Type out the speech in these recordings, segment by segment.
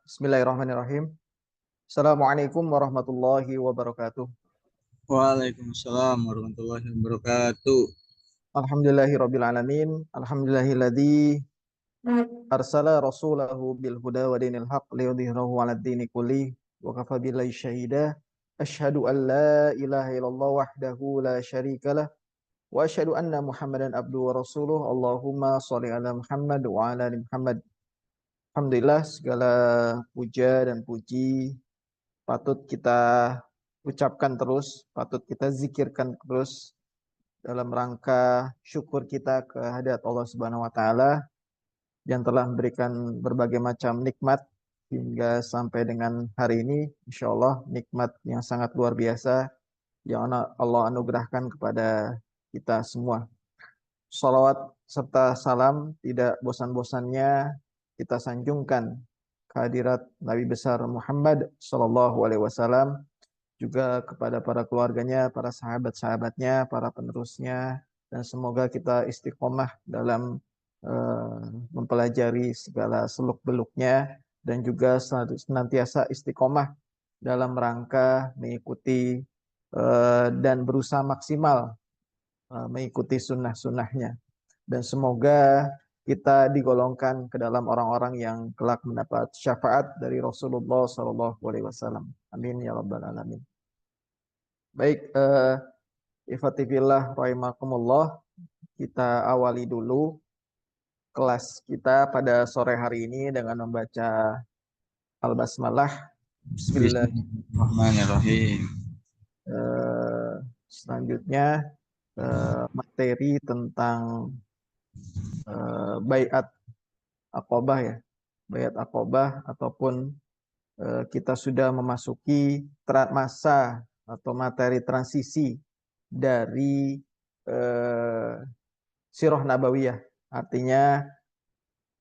Bismillahirrahmanirrahim. Assalamualaikum warahmatullahi wabarakatuh. Waalaikumsalam warahmatullahi wabarakatuh. Alhamdulillahirabbil alamin. Alhamdulillahilladzi arsala rasulahu bil huda wa dinil haqq liyudhhirahu 'alad dini kullih wa kafa billahi syahida. Asyhadu an la ilaha illallah wahdahu la syarikalah wa asyhadu anna Muhammadan abduhu wa rasuluh. Allahumma shalli ala Muhammad wa ala ali Muhammad. Alhamdulillah, segala puja dan puji patut kita ucapkan terus, patut kita zikirkan terus dalam rangka syukur kita kehadirat Allah Subhanahu wa taala yang telah memberikan berbagai macam nikmat hingga sampai dengan hari ini, insya Allah nikmat yang sangat luar biasa yang Allah anugerahkan kepada kita semua. Salawat serta salam tidak bosan-bosannya kita sanjungkan kehadirat Nabi besar Muhammad Sallallahu Alaihi Wasallam, juga kepada para keluarganya, para sahabat-sahabatnya, para penerusnya, dan semoga kita istiqomah dalam mempelajari segala seluk-beluknya dan juga senantiasa istiqomah dalam rangka mengikuti dan berusaha maksimal mengikuti sunnah-sunnahnya. Dan semoga kita digolongkan ke dalam orang-orang yang kelak mendapat syafaat dari Rasulullah SAW. Amin ya rabbal alamin. Baik, ikhwatifillah rahimakumullah, kita awali dulu kelas kita pada sore hari ini dengan membaca Al-Basmalah. Bismillahirrahmanirrahim. Bismillahirrahmanirrahim. Selanjutnya materi tentang baiat Aqobah ya. Baiat Aqobah ataupun kita sudah memasuki masa atau materi transisi dari Sirah Nabawiyah. Artinya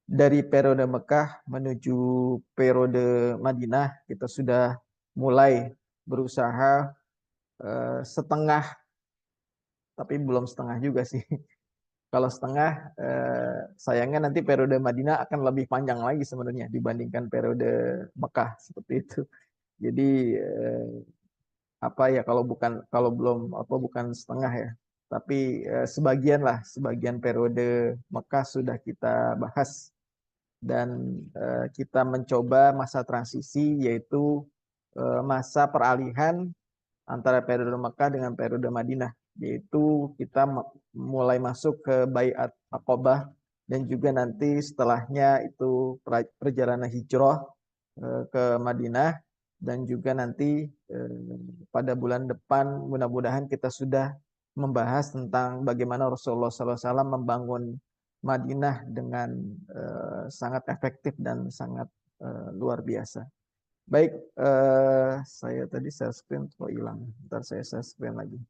dari periode Mekah menuju periode Madinah kita sudah mulai berusaha setengah, tapi belum setengah juga sih. Kalau setengah, sayangnya nanti periode Madinah akan lebih panjang lagi sebenarnya dibandingkan periode Mekah seperti itu. Jadi apa ya, kalau belum apa bukan setengah ya, tapi sebagian periode Mekah sudah kita bahas, dan kita mencoba masa transisi, yaitu masa peralihan antara periode Mekah dengan periode Madinah, yaitu kita mulai masuk ke Baiat Aqobah, dan juga nanti setelahnya itu perjalanan hijrah ke Madinah, dan juga nanti pada bulan depan mudah-mudahan kita sudah membahas tentang bagaimana Rasulullah SAW membangun Madinah dengan sangat efektif dan sangat luar biasa. Baik, saya tadi share screen kok hilang. Ntar saya share screen lagi.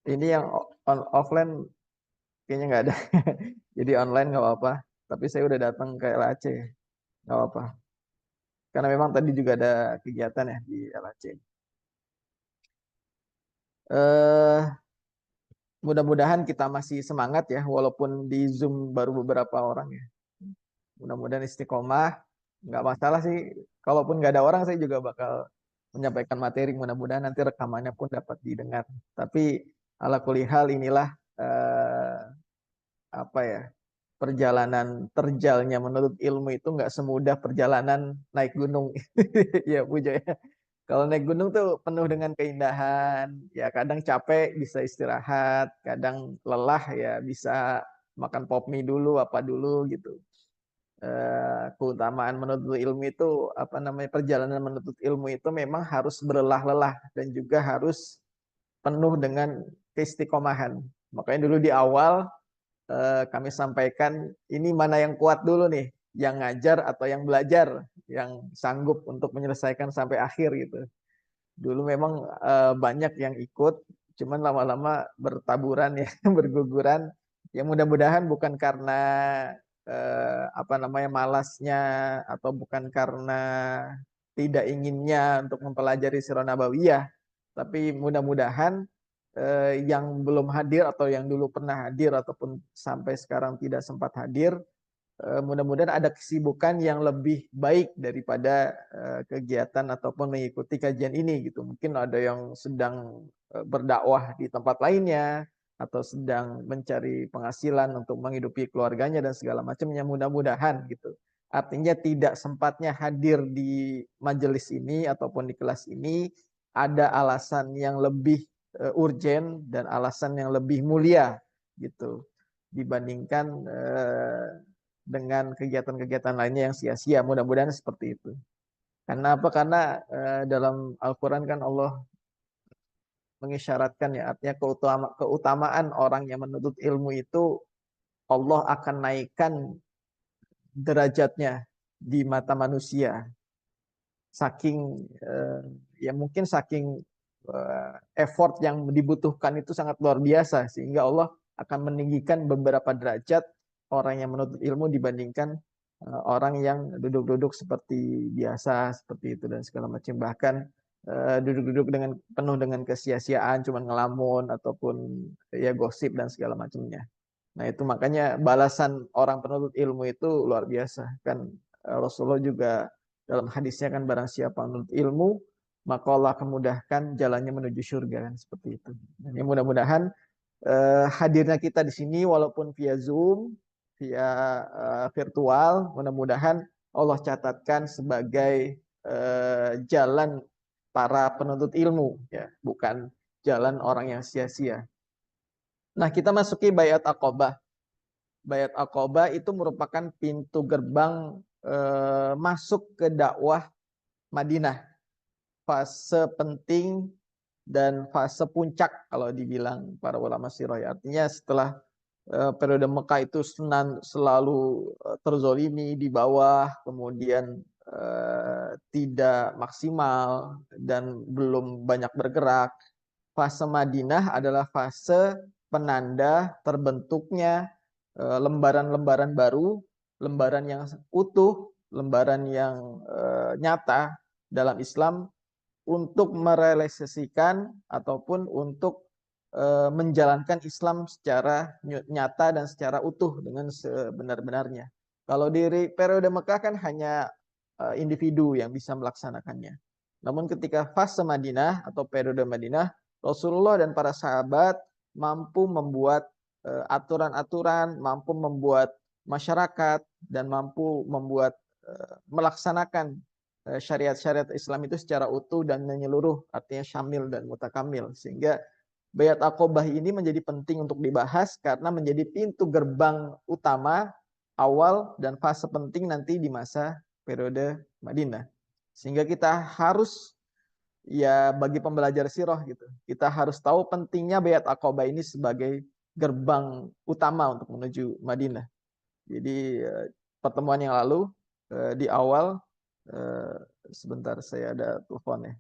Ini yang offline kayaknya nggak ada. Jadi online nggak apa-apa. Tapi saya udah datang ke LAC, nggak apa-apa. Karena memang tadi juga ada kegiatan ya di LAC. Mudah-mudahan kita masih semangat ya, walaupun di Zoom baru beberapa orang ya. Mudah-mudahan istiqomah, nggak masalah sih. Kalaupun nggak ada orang, saya juga bakal menyampaikan materi. Mudah-mudahan nanti rekamannya pun dapat didengar. Tapi ala kulihal inilah apa ya, perjalanan terjalnya menurut ilmu itu nggak semudah perjalanan naik gunung. Ya Pujo ya. Kalau naik gunung tuh penuh dengan keindahan. Ya kadang capek bisa istirahat, kadang lelah ya bisa makan pop mie dulu apa dulu gitu. Keutamaan menuntut ilmu itu apa namanya, perjalanan menuntut ilmu itu memang harus berlelah-lelah dan juga harus penuh dengan keistiqomahan. Makanya dulu di awal kami sampaikan ini mana yang kuat dulu nih, yang ngajar atau yang belajar, yang sanggup untuk menyelesaikan sampai akhir gitu. Dulu memang banyak yang ikut, cuman lama-lama bertaburan ya, berguguran. Ya mudah-mudahan bukan karena apa namanya malasnya, atau bukan karena tidak inginnya untuk mempelajari Sirah Nabawiyah, tapi mudah-mudahan yang belum hadir atau yang dulu pernah hadir ataupun sampai sekarang tidak sempat hadir, mudah-mudahan ada kesibukan yang lebih baik daripada kegiatan ataupun mengikuti kajian ini gitu. Mungkin ada yang sedang berdakwah di tempat lainnya atau sedang mencari penghasilan untuk menghidupi keluarganya dan segala macamnya, mudah-mudahan gitu. Artinya tidak sempatnya hadir di majelis ini ataupun di kelas ini ada alasan yang lebih urgen dan alasan yang lebih mulia gitu dibandingkan dengan kegiatan-kegiatan lainnya yang sia-sia. Mudah-mudahan seperti itu. Karena apa? Karena dalam Al-Quran kan Allah mengisyaratkan ya, artinya keutamaan orang yang menuntut ilmu itu Allah akan naikkan derajatnya di mata manusia. Saking ya mungkin saking effort yang dibutuhkan itu sangat luar biasa sehingga Allah akan meninggikan beberapa derajat orang yang menuntut ilmu dibandingkan orang yang duduk-duduk seperti biasa seperti itu dan segala macam, bahkan duduk-duduk dengan penuh dengan kesia-siaan, cuman ngelamun ataupun ya gosip dan segala macamnya. Nah, itu makanya balasan orang penuntut ilmu itu luar biasa kan. Rasulullah juga dalam hadisnya kan, barang siapa menuntut ilmu maka Allah akan mudahkan jalannya menuju surga kan, seperti itu. Dan ya mudah-mudahan hadirnya kita di sini walaupun via Zoom, via virtual, mudah-mudahan Allah catatkan sebagai jalan para penuntut ilmu ya, bukan jalan orang yang sia-sia. Nah, kita masuki Baiat Aqabah. Baiat Aqabah itu merupakan pintu gerbang masuk ke dakwah Madinah. Fase penting dan fase puncak kalau dibilang para ulama sirah. Artinya setelah periode Mekah itu selalu terzolimi di bawah, kemudian tidak maksimal dan belum banyak bergerak. Fase Madinah adalah fase penanda terbentuknya lembaran-lembaran baru, lembaran yang utuh, lembaran yang nyata dalam Islam untuk merealisasikan ataupun untuk menjalankan Islam secara nyata dan secara utuh dengan sebenar-benarnya. Kalau di periode Mekah kan hanya individu yang bisa melaksanakannya. Namun ketika fase Madinah atau periode Madinah, Rasulullah dan para sahabat mampu membuat aturan-aturan, mampu membuat masyarakat, dan mampu membuat melaksanakan syariat-syariat Islam itu secara utuh dan menyeluruh, artinya syamil dan mutakamil. Sehingga Baiat Aqabah ini menjadi penting untuk dibahas karena menjadi pintu gerbang utama awal dan fase penting nanti di masa periode Madinah. Sehingga kita harus, ya bagi pembelajar sirah gitu, kita harus tahu pentingnya Baiat Aqabah ini sebagai gerbang utama untuk menuju Madinah. Jadi pertemuan yang lalu di awal, sebentar saya ada telepon ya.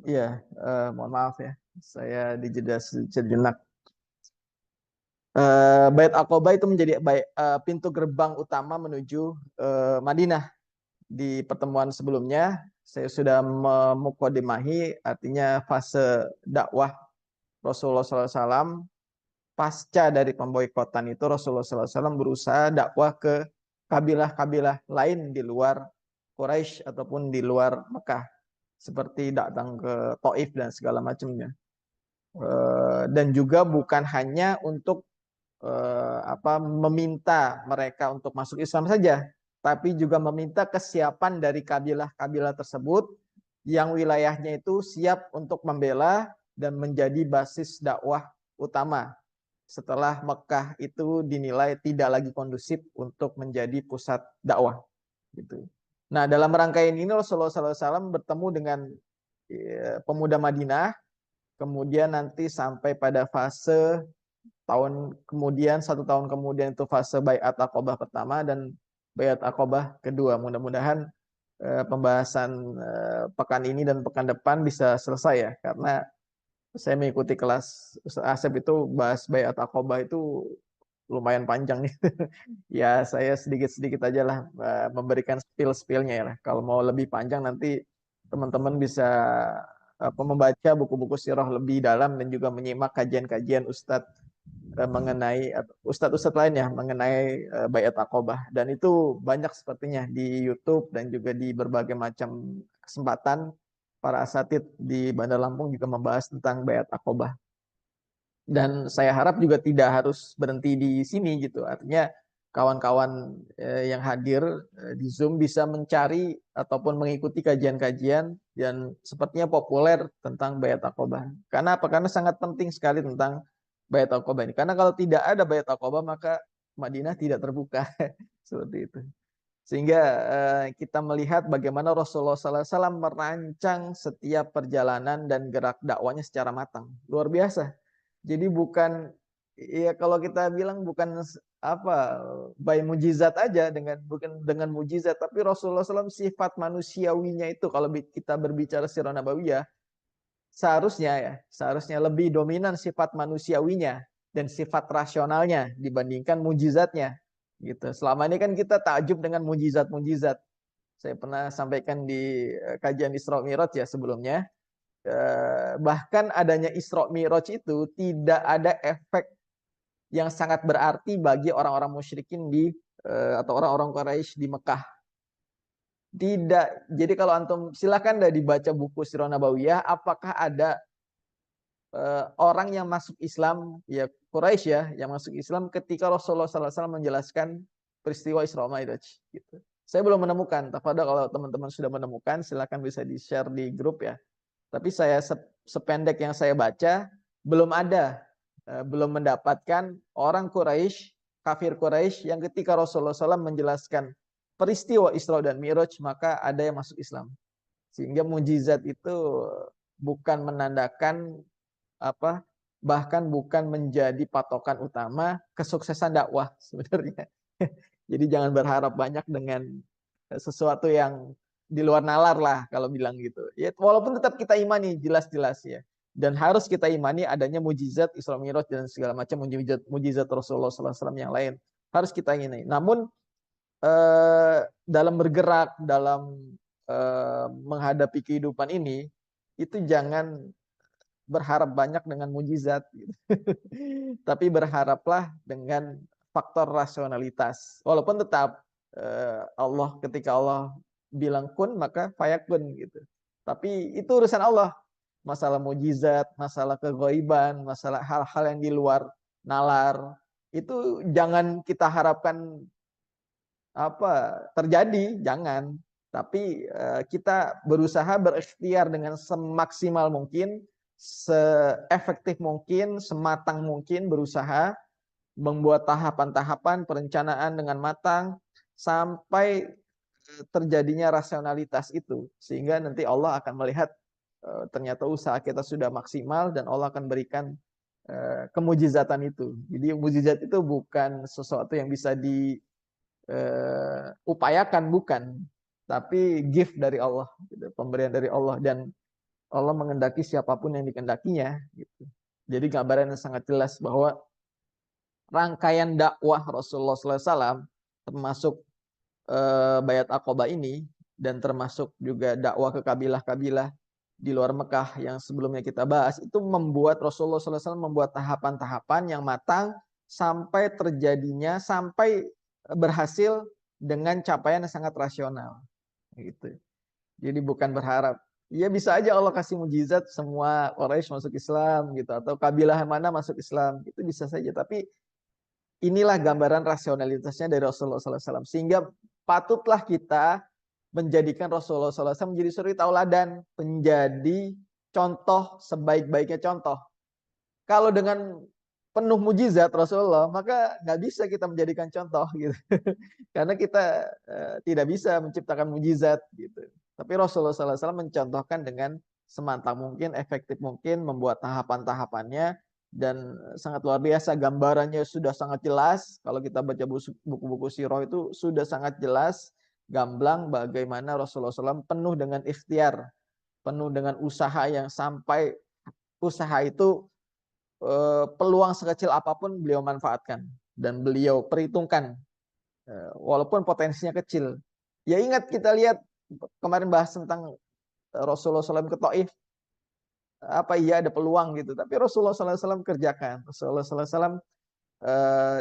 Iya, mohon maaf ya, saya dijeda sejenak. Bait Aqabah itu menjadi pintu gerbang utama menuju Madinah. Di pertemuan sebelumnya saya sudah memukodimahi, artinya fase dakwah Rasulullah SAW pasca dari pemboikotan itu. Rasulullah SAW berusaha dakwah ke kabilah-kabilah lain di luar Quraisy ataupun di luar Mekah, seperti datang ke Taif dan segala macamnya. Dan juga bukan hanya untuk meminta mereka untuk masuk Islam saja, tapi juga meminta kesiapan dari kabilah-kabilah tersebut yang wilayahnya itu siap untuk membela dan menjadi basis dakwah utama setelah Mekah itu dinilai tidak lagi kondusif untuk menjadi pusat dakwah gitu. Nah, dalam rangkaian ini Rasulullah SAW bertemu dengan pemuda Madinah, kemudian nanti sampai pada fase 1 tahun kemudian itu fase Baiat Aqobah pertama dan Baiat Aqobah kedua. Mudah-mudahan pembahasan pekan ini dan pekan depan bisa selesai ya, karena saya mengikuti kelas Ustaz Asep itu bahas Baiat Aqobah itu lumayan panjang nih. Ya saya sedikit-sedikit aja lah memberikan spill-spillnya ya. Kalau mau lebih panjang nanti teman-teman bisa membaca buku-buku sirah lebih dalam dan juga menyimak kajian-kajian Ustadz mengenai Ustadz-Ustadz lain ya mengenai Baiat Aqobah, dan itu banyak sepertinya di YouTube dan juga di berbagai macam kesempatan para asatidz di Bandar Lampung juga membahas tentang Baiat Aqobah. Dan saya harap juga tidak harus berhenti di sini gitu. Artinya kawan-kawan yang hadir di Zoom bisa mencari ataupun mengikuti kajian-kajian yang sepertinya populer tentang Baiat Aqobah. Karena apa? Karena sangat penting sekali tentang Baiat Aqobah ini. Karena kalau tidak ada Baiat Aqobah maka Madinah tidak terbuka. Seperti itu. Sehingga kita melihat bagaimana Rasulullah SAW merancang setiap perjalanan dan gerak dakwanya secara matang. Luar biasa. Jadi bukan, ya kalau kita bilang bukan apa by mujizat aja, bukan dengan mujizat, tapi Rasulullah SAW sifat manusiawinya itu kalau kita berbicara sirah nabawiyah seharusnya lebih dominan sifat manusiawinya dan sifat rasionalnya dibandingkan mujizatnya gitu. Selama ini kan kita takjub dengan mujizat-mujizat. Saya pernah sampaikan di kajian Isra Mi'raj ya sebelumnya. Bahkan adanya Isra Mi'raj itu tidak ada efek yang sangat berarti bagi orang-orang musyrikin atau orang-orang Quraisy di Mekah. Tidak. Jadi kalau antum silakan dah dibaca buku Sirah Nabawiyah, apakah ada orang yang masuk Islam ya Quraisy ya yang masuk Islam ketika Rasulullah SAW menjelaskan peristiwa Isra Mi'raj gitu. Saya belum menemukan. Tapi kalau teman-teman sudah menemukan silakan bisa di-share di grup ya. Tapi saya sependek yang saya baca belum belum mendapatkan orang Quraisy, kafir Quraisy yang ketika Rasulullah SAW menjelaskan peristiwa Isra dan Mi'raj maka ada yang masuk Islam. Sehingga mujizat itu bukan menandakan bahkan bukan menjadi patokan utama kesuksesan dakwah sebenarnya. Jadi jangan berharap banyak dengan sesuatu yang di luar nalar lah kalau bilang gitu. Ya walaupun tetap kita imani jelas-jelas ya. Dan harus kita imani adanya mujizat Isra Mi'raj dan segala macam mujizat Rasulullah SAW yang lain. Harus kita imani. Namun dalam bergerak, dalam menghadapi kehidupan ini, itu jangan berharap banyak dengan mujizat. Gitu. Tapi berharaplah dengan faktor rasionalitas. Walaupun tetap ketika Allah bilang kun maka fayakun gitu. Tapi itu urusan Allah. Masalah mujizat, masalah keghaiban, masalah hal-hal yang di luar nalar itu jangan kita harapkan terjadi, jangan. Tapi kita berusaha berikhtiar dengan semaksimal mungkin, seefektif mungkin, sematang mungkin berusaha membuat tahapan-tahapan perencanaan dengan matang sampai terjadinya rasionalitas itu, sehingga nanti Allah akan melihat ternyata usaha kita sudah maksimal dan Allah akan berikan kemujizatan itu. Jadi mujizat itu bukan sesuatu yang bisa diupayakan, bukan, tapi gift dari Allah, gitu, pemberian dari Allah, dan Allah mengendaki siapapun yang dikehendakinya. Gitu. Jadi gambaran yang sangat jelas bahwa rangkaian dakwah Rasulullah SAW termasuk Baiat Aqobah ini dan termasuk juga dakwah ke kabilah-kabilah di luar Mekah yang sebelumnya kita bahas itu membuat Rasulullah SAW membuat tahapan-tahapan yang matang sampai berhasil dengan capaian yang sangat rasional gitu. Jadi bukan berharap ya bisa aja Allah kasih mujizat semua Quraisy masuk Islam gitu atau kabilah mana masuk Islam, itu bisa saja, tapi inilah gambaran rasionalitasnya dari Rasulullah SAW. Sehingga patutlah kita menjadikan Rasulullah SAW menjadi suri tauladan, menjadi contoh sebaik-baiknya contoh. Kalau dengan penuh mujizat Rasulullah, maka nggak bisa kita menjadikan contoh gitu. Karena kita tidak bisa menciptakan mujizat gitu. Tapi Rasulullah SAW mencontohkan dengan semantap mungkin, efektif mungkin, membuat tahapan-tahapannya dan sangat luar biasa, gambarannya sudah sangat jelas. Kalau kita baca buku-buku sirah itu sudah sangat jelas, gamblang bagaimana Rasulullah SAW penuh dengan ikhtiar, penuh dengan usaha yang sampai usaha itu peluang sekecil apapun beliau manfaatkan dan beliau perhitungkan walaupun potensinya kecil. Ya ingat kita lihat kemarin bahas tentang Rasulullah SAW ke Taif, apa iya ada peluang gitu, tapi Rasulullah SAW kerjakan. Rasulullah SAW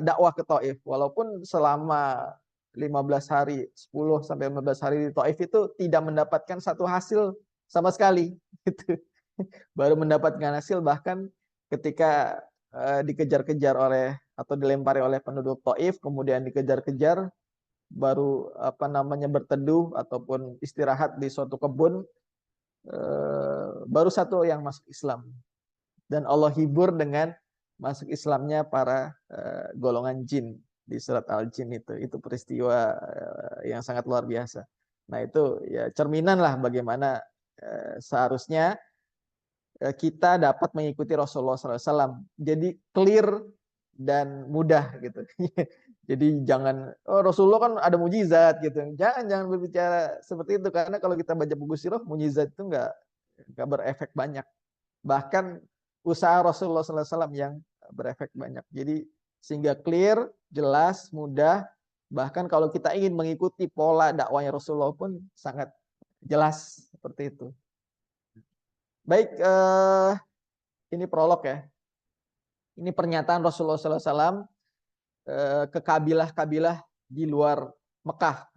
dakwah ke Taif walaupun selama 15 hari, 10 sampai 15 hari di Taif itu tidak mendapatkan satu hasil sama sekali gitu. Baru mendapatkan hasil bahkan ketika dikejar-kejar oleh atau dilempari oleh penduduk Taif, kemudian dikejar-kejar, baru apa namanya berteduh ataupun istirahat di suatu kebun, baru satu yang masuk Islam, dan Allah hibur dengan masuk Islamnya para golongan jin di surat Al-Jin. Itu peristiwa yang sangat luar biasa. Nah itu ya cerminan lah bagaimana seharusnya kita dapat mengikuti Rasulullah SAW. Jadi clear dan mudah gitu. Jadi jangan, oh Rasulullah kan ada mujizat gitu. Jangan berbicara seperti itu, karena kalau kita baca buku sirah, mujizat itu nggak berefek banyak. Bahkan usaha Rasulullah SAW yang berefek banyak. Jadi sehingga clear, jelas, mudah. Bahkan kalau kita ingin mengikuti pola dakwahnya Rasulullah pun sangat jelas seperti itu. Baik, ini prolog ya. Ini pernyataan Rasulullah SAW ke kabilah-kabilah di luar Mekah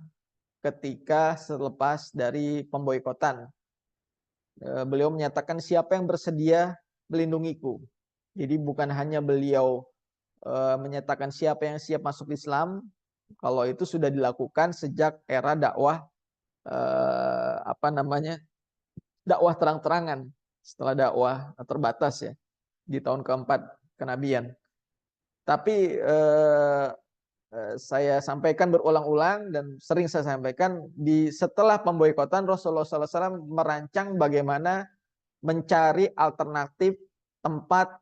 ketika selepas dari pemboikotan. Beliau menyatakan siapa yang bersedia melindungiku. Jadi bukan hanya beliau menyatakan siapa yang siap masuk Islam, kalau itu sudah dilakukan sejak era dakwah dakwah terang-terangan setelah dakwah terbatas ya di tahun keempat kenabian. Tapi saya sampaikan berulang-ulang dan sering saya sampaikan, di setelah pemboikotan Rasulullah SAW merancang bagaimana mencari alternatif tempat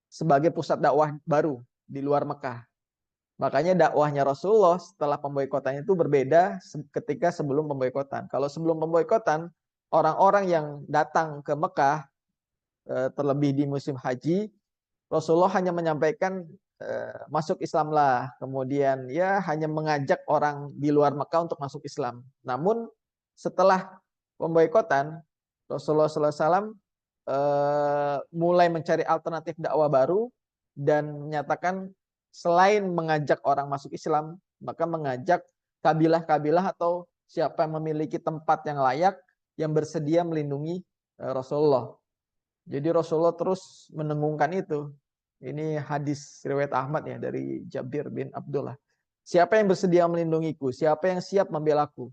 sebagai pusat dakwah baru di luar Mekah. Makanya dakwahnya Rasulullah setelah pemboikotan itu berbeda ketika sebelum pemboikotan. Kalau sebelum pemboikotan, orang-orang yang datang ke Mekah, terlebih di musim haji, Rasulullah hanya menyampaikan masuk Islamlah, kemudian ya hanya mengajak orang di luar Mekah untuk masuk Islam. Namun setelah pemboikotan, Rasulullah SAW mulai mencari alternatif dakwah baru dan menyatakan selain mengajak orang masuk Islam, maka mengajak kabilah-kabilah atau siapa yang memiliki tempat yang layak yang bersedia melindungi Rasulullah. Jadi Rasulullah terus menengungkan itu. Ini hadis riwayat Ahmad ya dari Jabir bin Abdullah. Siapa yang bersedia melindungiku? Siapa yang siap membelaku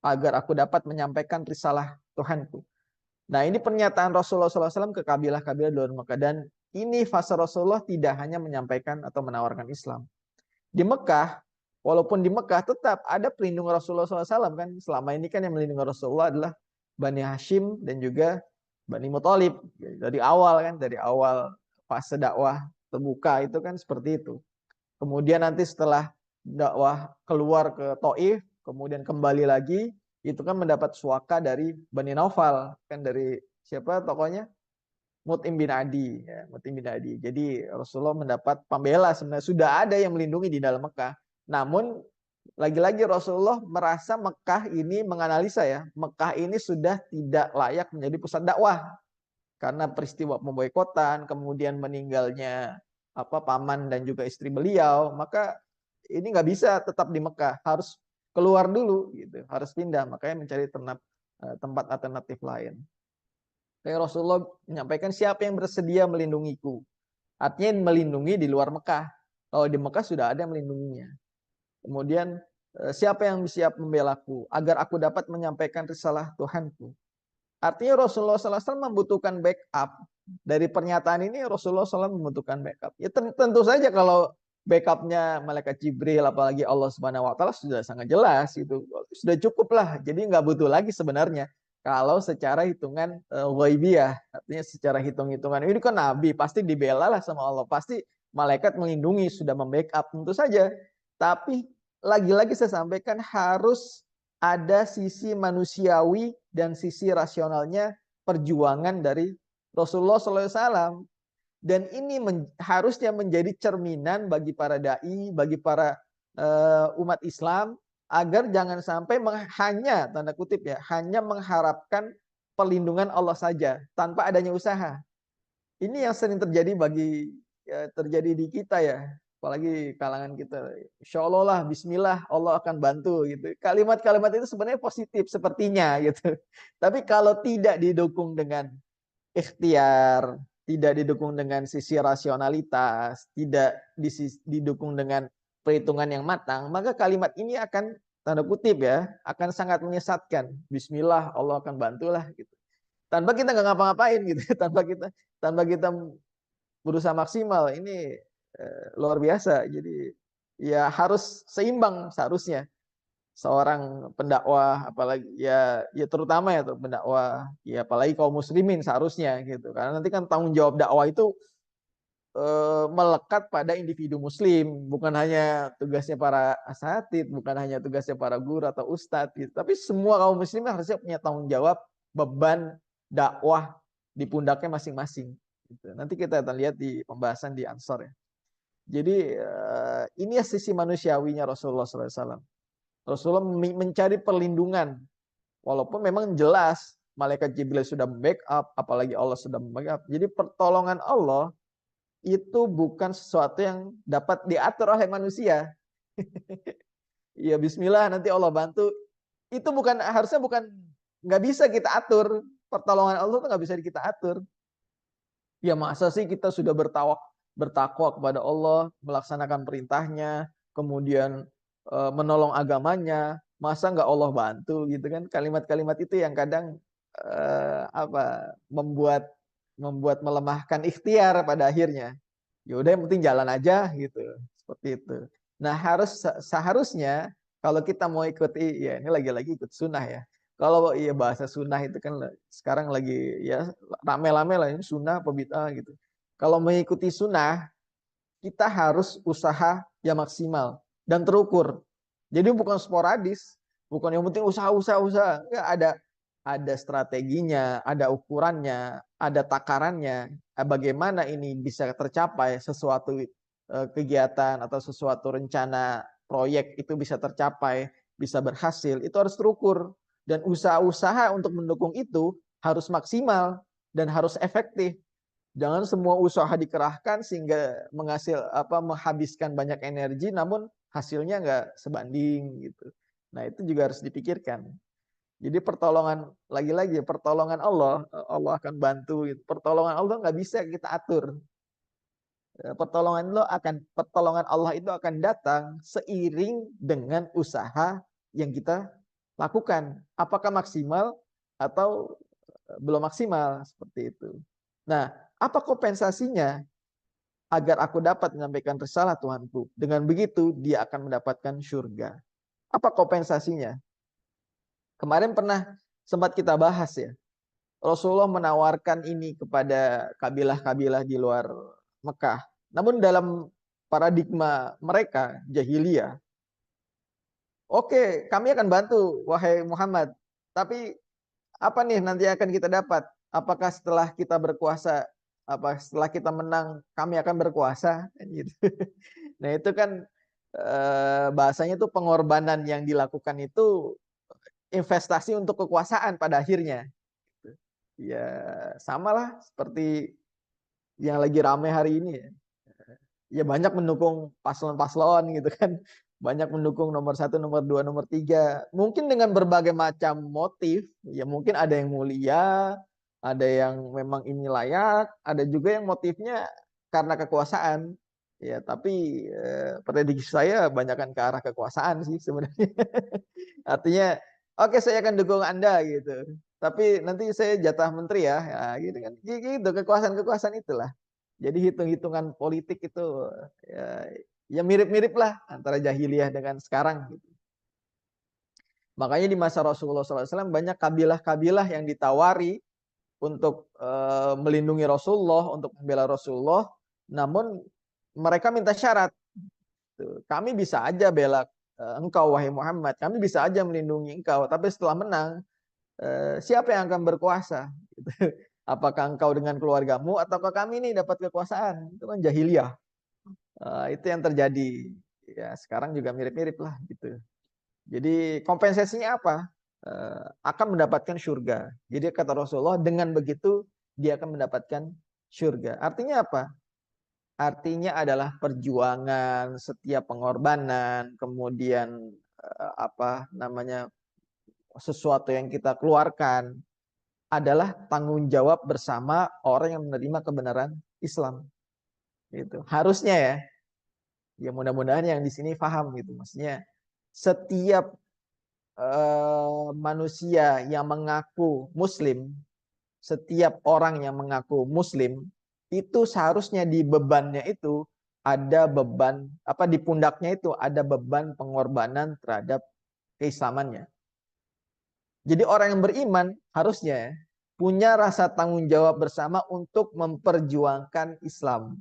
agar aku dapat menyampaikan risalah Tuhanku? Nah ini pernyataan Rasulullah SAW ke kabilah-kabilah di luar Mekah. Dan ini fase Rasulullah tidak hanya menyampaikan atau menawarkan Islam. Di Mekah, walaupun di Mekah tetap ada pelindung Rasulullah SAW kan. Selama ini kan yang melindungi Rasulullah adalah Bani Hashim dan juga Bani Muthalib. Dari awal kan, dari awal fase dakwah terbuka itu kan seperti itu. Kemudian nanti setelah dakwah keluar ke Taif, kemudian kembali lagi, itu kan mendapat suaka dari Bani Naufal, kan dari siapa tokohnya? Mut'im bin Adi, ya, Mut'im bin Adi. Jadi Rasulullah mendapat pembela, sebenarnya sudah ada yang melindungi di dalam Mekah. Namun lagi-lagi Rasulullah merasa Mekah ini, menganalisa ya, Mekah ini sudah tidak layak menjadi pusat dakwah karena peristiwa pemboikotan, kemudian meninggalnya paman dan juga istri beliau, maka ini nggak bisa tetap di Mekah, harus keluar dulu gitu, harus pindah, makanya mencari tempat alternatif lain. Kayak Rasulullah menyampaikan siapa yang bersedia melindungiku, artinya melindungi di luar Mekah. Kalau di Mekah sudah ada yang melindunginya. Kemudian siapa yang siap membelaku agar aku dapat menyampaikan risalah Tuhanku. Artinya Rasulullah SAW membutuhkan backup. Dari pernyataan ini Rasulullah SAW membutuhkan backup. Ya tentu saja kalau backupnya malaikat Jibril, apalagi Allah Subhanahu Wa Taala sudah sangat jelas itu, sudah cukup lah. Jadi nggak butuh lagi sebenarnya. Kalau secara hitungan ghaibiyah, artinya secara hitung-hitungan ini kan nabi, pasti dibela lah sama Allah, pasti malaikat melindungi, sudah membackup tentu saja. Tapi lagi-lagi saya sampaikan harus ada sisi manusiawi dan sisi rasionalnya perjuangan dari Rasulullah SAW. Dan ini harusnya menjadi cerminan bagi para dai, bagi para umat Islam, agar jangan sampai hanya tanda kutip ya, hanya mengharapkan perlindungan Allah saja tanpa adanya usaha. Ini yang sering terjadi terjadi di kita ya, apalagi kalangan kita. Insya Allah lah, Bismillah, Allah akan bantu gitu. Kalimat-kalimat itu sebenarnya positif sepertinya gitu. Tapi kalau tidak didukung dengan ikhtiar, tidak didukung dengan sisi rasionalitas, tidak didukung dengan perhitungan yang matang, maka kalimat ini akan tanda kutip ya, akan sangat menyesatkan. Bismillah, Allah akan bantulah gitu. Tanpa kita nggak ngapa-ngapain gitu, tanpa kita berusaha maksimal, ini luar biasa. Jadi ya harus seimbang seharusnya seorang pendakwah, apalagi ya terutama ya tuh pendakwah, ya apalagi kaum muslimin seharusnya gitu, karena nanti kan tanggung jawab dakwah itu melekat pada individu muslim, bukan hanya tugasnya para asatid, bukan hanya tugasnya para guru atau ustadz gitu, tapi semua kaum muslimin harusnya punya tanggung jawab, beban dakwah di pundaknya masing-masing gitu. Nanti kita akan lihat di pembahasan di Ansor ya. Jadi ini ya sisi manusiawinya Rasulullah SAW. Rasulullah mencari perlindungan. Walaupun memang jelas malaikat Jibril sudah backup, apalagi Allah sudah backup. Jadi pertolongan Allah itu bukan sesuatu yang dapat diatur oleh manusia. Ya Bismillah nanti Allah bantu. Itu harusnya nggak bisa kita atur. Pertolongan Allah itu nggak bisa kita atur. Ya masa sih kita sudah bertakwa kepada Allah, melaksanakan perintahnya, kemudian menolong agamanya, masa nggak Allah bantu gitu kan? Kalimat-kalimat itu yang kadang membuat melemahkan ikhtiar pada akhirnya. Ya udah yang penting jalan aja gitu, seperti itu. Nah seharusnya kalau kita mau ikuti, ya ini lagi-lagi ikut sunnah ya. Kalau ya bahasa sunnah itu kan sekarang lagi ya rame-rame lah ini sunnah apa bid'ah gitu. Kalau mengikuti sunnah, kita harus usaha yang maksimal dan terukur. Jadi bukan sporadis, bukan yang penting usaha. Enggak, ada strateginya, ada ukurannya, ada takarannya. Bagaimana ini bisa tercapai sesuatu kegiatan atau sesuatu rencana proyek itu bisa tercapai, bisa berhasil, itu harus terukur. Dan usaha-usaha untuk mendukung itu harus maksimal dan harus efektif. Jangan semua usaha dikerahkan sehingga menghabiskan banyak energi namun hasilnya nggak sebanding gitu. Nah, itu juga harus dipikirkan. Jadi lagi-lagi pertolongan Allah, Allah akan bantu gitu. Pertolongan Allah nggak bisa kita atur. Pertolongan Allah itu akan datang seiring dengan usaha yang kita lakukan. Apakah maksimal atau belum maksimal seperti itu. Nah, apa kompensasinya agar aku dapat menyampaikan risalah Tuhanku? Dengan begitu dia akan mendapatkan surga. Apa kompensasinya? Kemarin pernah sempat kita bahas ya. Rasulullah menawarkan ini kepada kabilah-kabilah di luar Mekah. Namun dalam paradigma mereka jahiliyah, oke, kami akan bantu wahai Muhammad. Tapi apa nih nanti akan kita dapat? Apakah setelah kita berkuasa, setelah kita menang, kami akan berkuasa? Gitu. Nah itu kan bahasanya tuh pengorbanan yang dilakukan itu investasi untuk kekuasaan pada akhirnya. Ya samalah seperti yang lagi rame hari ini ya. Ya banyak mendukung paslon-paslon gitu kan. Banyak mendukung nomor 1, nomor 2, nomor 3. Mungkin dengan berbagai macam motif. Ya mungkin ada yang mulia, ada yang memang ini layak, ada juga yang motifnya karena kekuasaan. Ya tapi prediksi saya banyakkan ke arah kekuasaan sih sebenarnya. Artinya, oke saya akan dukung Anda gitu. Tapi nanti saya jatah menteri ya, ya gitu kan. Gitu kekuasaan-kekuasaan itulah. Jadi hitung-hitungan politik itu ya, ya mirip-mirip lah antara jahiliyah dengan sekarang gitu. Makanya di masa Rasulullah SAW banyak kabilah-kabilah yang ditawari untuk melindungi Rasulullah, untuk membela Rasulullah. Namun mereka minta syarat. Kami bisa aja bela engkau wahai Muhammad, kami bisa aja melindungi engkau, tapi setelah menang siapa yang akan berkuasa? Apakah engkau dengan keluargamu ataukah kami ini dapat kekuasaan? Itu kan jahiliyah. Itu yang terjadi. Ya, sekarang juga mirip-mirip lah gitu. Jadi kompensasinya apa? Akan mendapatkan surga. Jadi kata Rasulullah, dengan begitu dia akan mendapatkan surga. Artinya apa? Artinya adalah perjuangan, setiap pengorbanan, kemudian apa namanya, sesuatu yang kita keluarkan adalah tanggung jawab bersama orang yang menerima kebenaran Islam. Gitu. Harusnya ya. Ya mudah-mudahan yang di sini paham gitu. Maksudnya setiap manusia yang mengaku Muslim, setiap orang yang mengaku Muslim itu seharusnya di bebannya itu ada beban apa, di pundaknya itu ada beban pengorbanan terhadap keislamannya. Jadi orang yang beriman harusnya punya rasa tanggung jawab bersama untuk memperjuangkan Islam.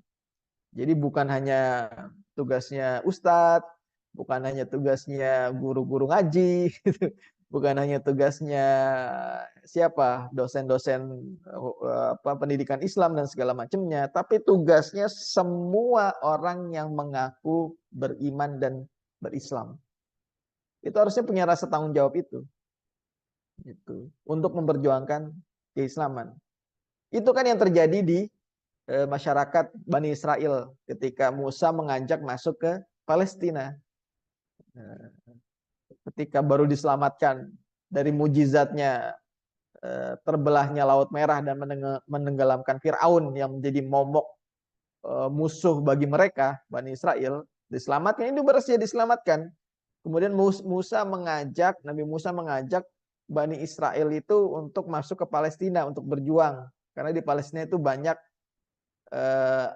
Jadi bukan hanya tugasnya ustadz, bukan hanya tugasnya guru-guru ngaji, gitu. Bukan hanya tugasnya siapa dosen-dosen apa pendidikan Islam dan segala macamnya, tapi tugasnya semua orang yang mengaku beriman dan berislam. Itu harusnya punya rasa tanggung jawab itu, gitu, untuk memperjuangkan keislaman. Itu kan yang terjadi di masyarakat Bani Israel ketika Musa mengajak masuk ke Palestina. Ketika baru diselamatkan dari mujizatnya terbelahnya Laut Merah dan menenggelamkan Firaun yang menjadi momok musuh bagi mereka, Bani Israel, diselamatkan, itu berhasil diselamatkan. Kemudian Nabi Musa mengajak Bani Israel itu untuk masuk ke Palestina untuk berjuang, karena di Palestina itu banyak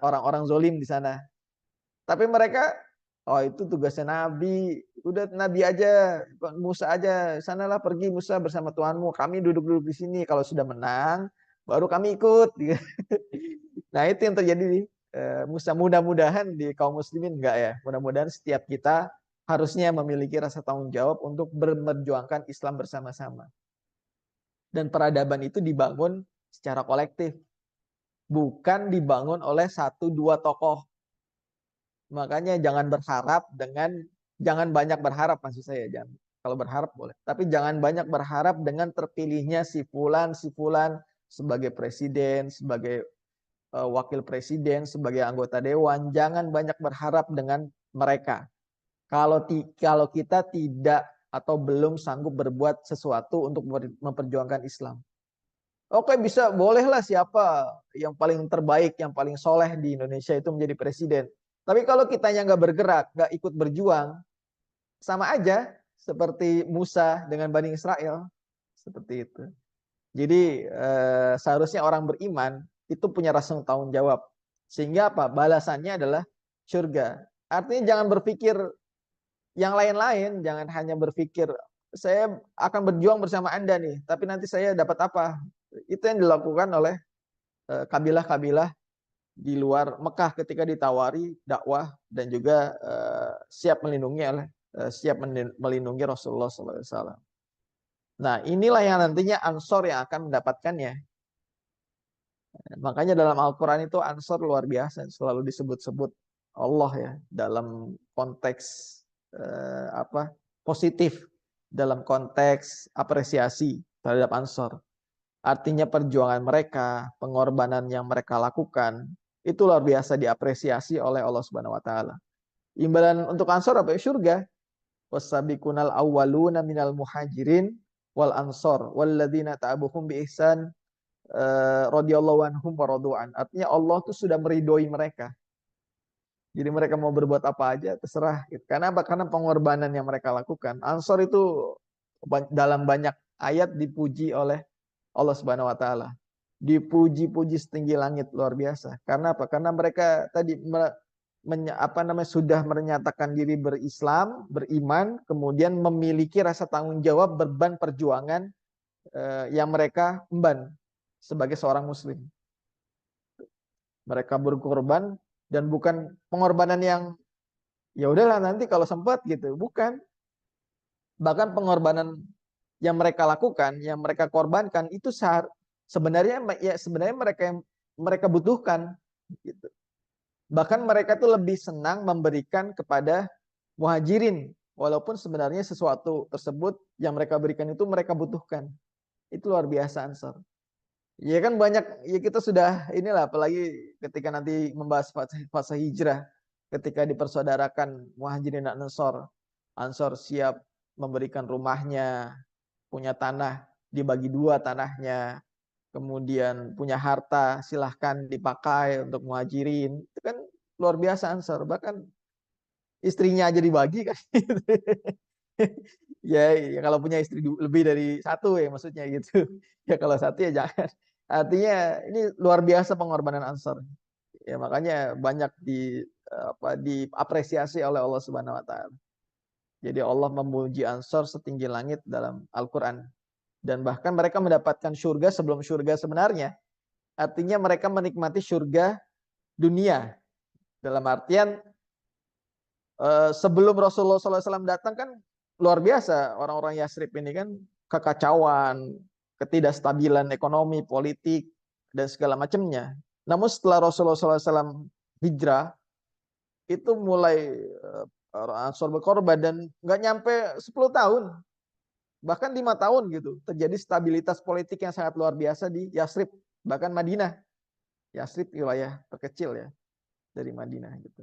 orang-orang zolim di sana. Tapi mereka, oh itu tugasnya Nabi, udah Nabi aja, Musa aja, sanalah pergi Musa bersama Tuhanmu, kami duduk-duduk di sini, kalau sudah menang, baru kami ikut. Nah itu yang terjadi di Musa. Mudah-mudahan di kaum muslimin enggak ya, mudah-mudahan setiap kita harusnya memiliki rasa tanggung jawab untuk memperjuangkan Islam bersama-sama. Dan peradaban itu dibangun secara kolektif, bukan dibangun oleh satu dua tokoh. Makanya jangan banyak berharap, maksud saya, jangan. Kalau berharap boleh, tapi jangan banyak berharap dengan terpilihnya si fulan sebagai presiden, sebagai wakil presiden, sebagai anggota dewan. Jangan banyak berharap dengan mereka. Kalau kita tidak atau belum sanggup berbuat sesuatu untuk memperjuangkan Islam. Oke, bisa, bolehlah siapa yang paling terbaik, yang paling soleh di Indonesia itu menjadi presiden. Tapi kalau kitanya nggak bergerak, nggak ikut berjuang, sama aja seperti Musa dengan Bani Israel. Seperti itu. Jadi seharusnya orang beriman itu punya rasa tanggung jawab. Sehingga apa? Balasannya adalah surga. Artinya jangan berpikir yang lain-lain, jangan hanya berpikir saya akan berjuang bersama Anda nih, tapi nanti saya dapat apa? Itu yang dilakukan oleh kabilah-kabilah di luar Mekah ketika ditawari dakwah dan juga siap melindungi Rasulullah SAW. Nah, inilah yang nantinya Ansor yang akan mendapatkannya. Makanya dalam Al-Quran itu Ansor luar biasa, selalu disebut-sebut Allah ya dalam konteks positif, dalam konteks apresiasi terhadap Ansor. Artinya perjuangan mereka, pengorbanan yang mereka lakukan, itu luar biasa diapresiasi oleh Allah Subhanahu wa taala. Imbalan untuk Ansor apa? Surga. Wasabiqunal awwaluna minal muhajirin wal ansor walladzina ta'abuhum bi ihsan radhiyallahu anhum wa radu'an. Artinya Allah tuh sudah meridhoi mereka. Jadi mereka mau berbuat apa aja terserah. Karena apa? Karena pengorbanan yang mereka lakukan. Ansor itu dalam banyak ayat dipuji oleh Allah Subhanahu wa taala. Dipuji-puji setinggi langit, luar biasa. Karena apa? Karena mereka tadi sudah menyatakan diri berislam, beriman, kemudian memiliki rasa tanggung jawab beban perjuangan yang mereka emban sebagai seorang muslim. Mereka berkorban dan bukan pengorbanan yang ya udahlah nanti kalau sempat gitu, bukan. Bahkan pengorbanan yang mereka lakukan, yang mereka korbankan itu sebenarnya mereka yang mereka butuhkan gitu. Bahkan mereka tuh lebih senang memberikan kepada muhajirin walaupun sebenarnya sesuatu tersebut yang mereka berikan itu mereka butuhkan. Itu luar biasa Ansor. Ya kan banyak ya kita sudah inilah apalagi ketika nanti membahas fase hijrah ketika dipersaudarakan muhajirin dan ansor. Ansor siap memberikan rumahnya, punya tanah dibagi dua tanahnya, kemudian punya harta silahkan dipakai untuk muhajirin. Itu kan luar biasa ansor. Bahkan istrinya aja dibagi kan. Ya kalau punya istri lebih dari satu ya maksudnya gitu. Ya kalau satu ya jangan. Artinya ini luar biasa pengorbanan Ansor. Ya makanya banyak diapresiasi oleh Allah Subhanahu wa taala. Jadi Allah memuji Ansor setinggi langit dalam Al-Qur'an dan bahkan mereka mendapatkan surga sebelum surga sebenarnya. Artinya mereka menikmati surga dunia. Dalam artian sebelum Rasulullah SAW datang kan luar biasa orang-orang Yasrib ini kan kekacauan, ketidakstabilan ekonomi, politik dan segala macamnya. Namun setelah Rasulullah SAW hijrah itu mulai Ansor berkorban dan nggak nyampe 10 tahun bahkan 5 tahun gitu terjadi stabilitas politik yang sangat luar biasa di Yasrib bahkan Madinah. Yasrib wilayah terkecil ya dari Madinah gitu.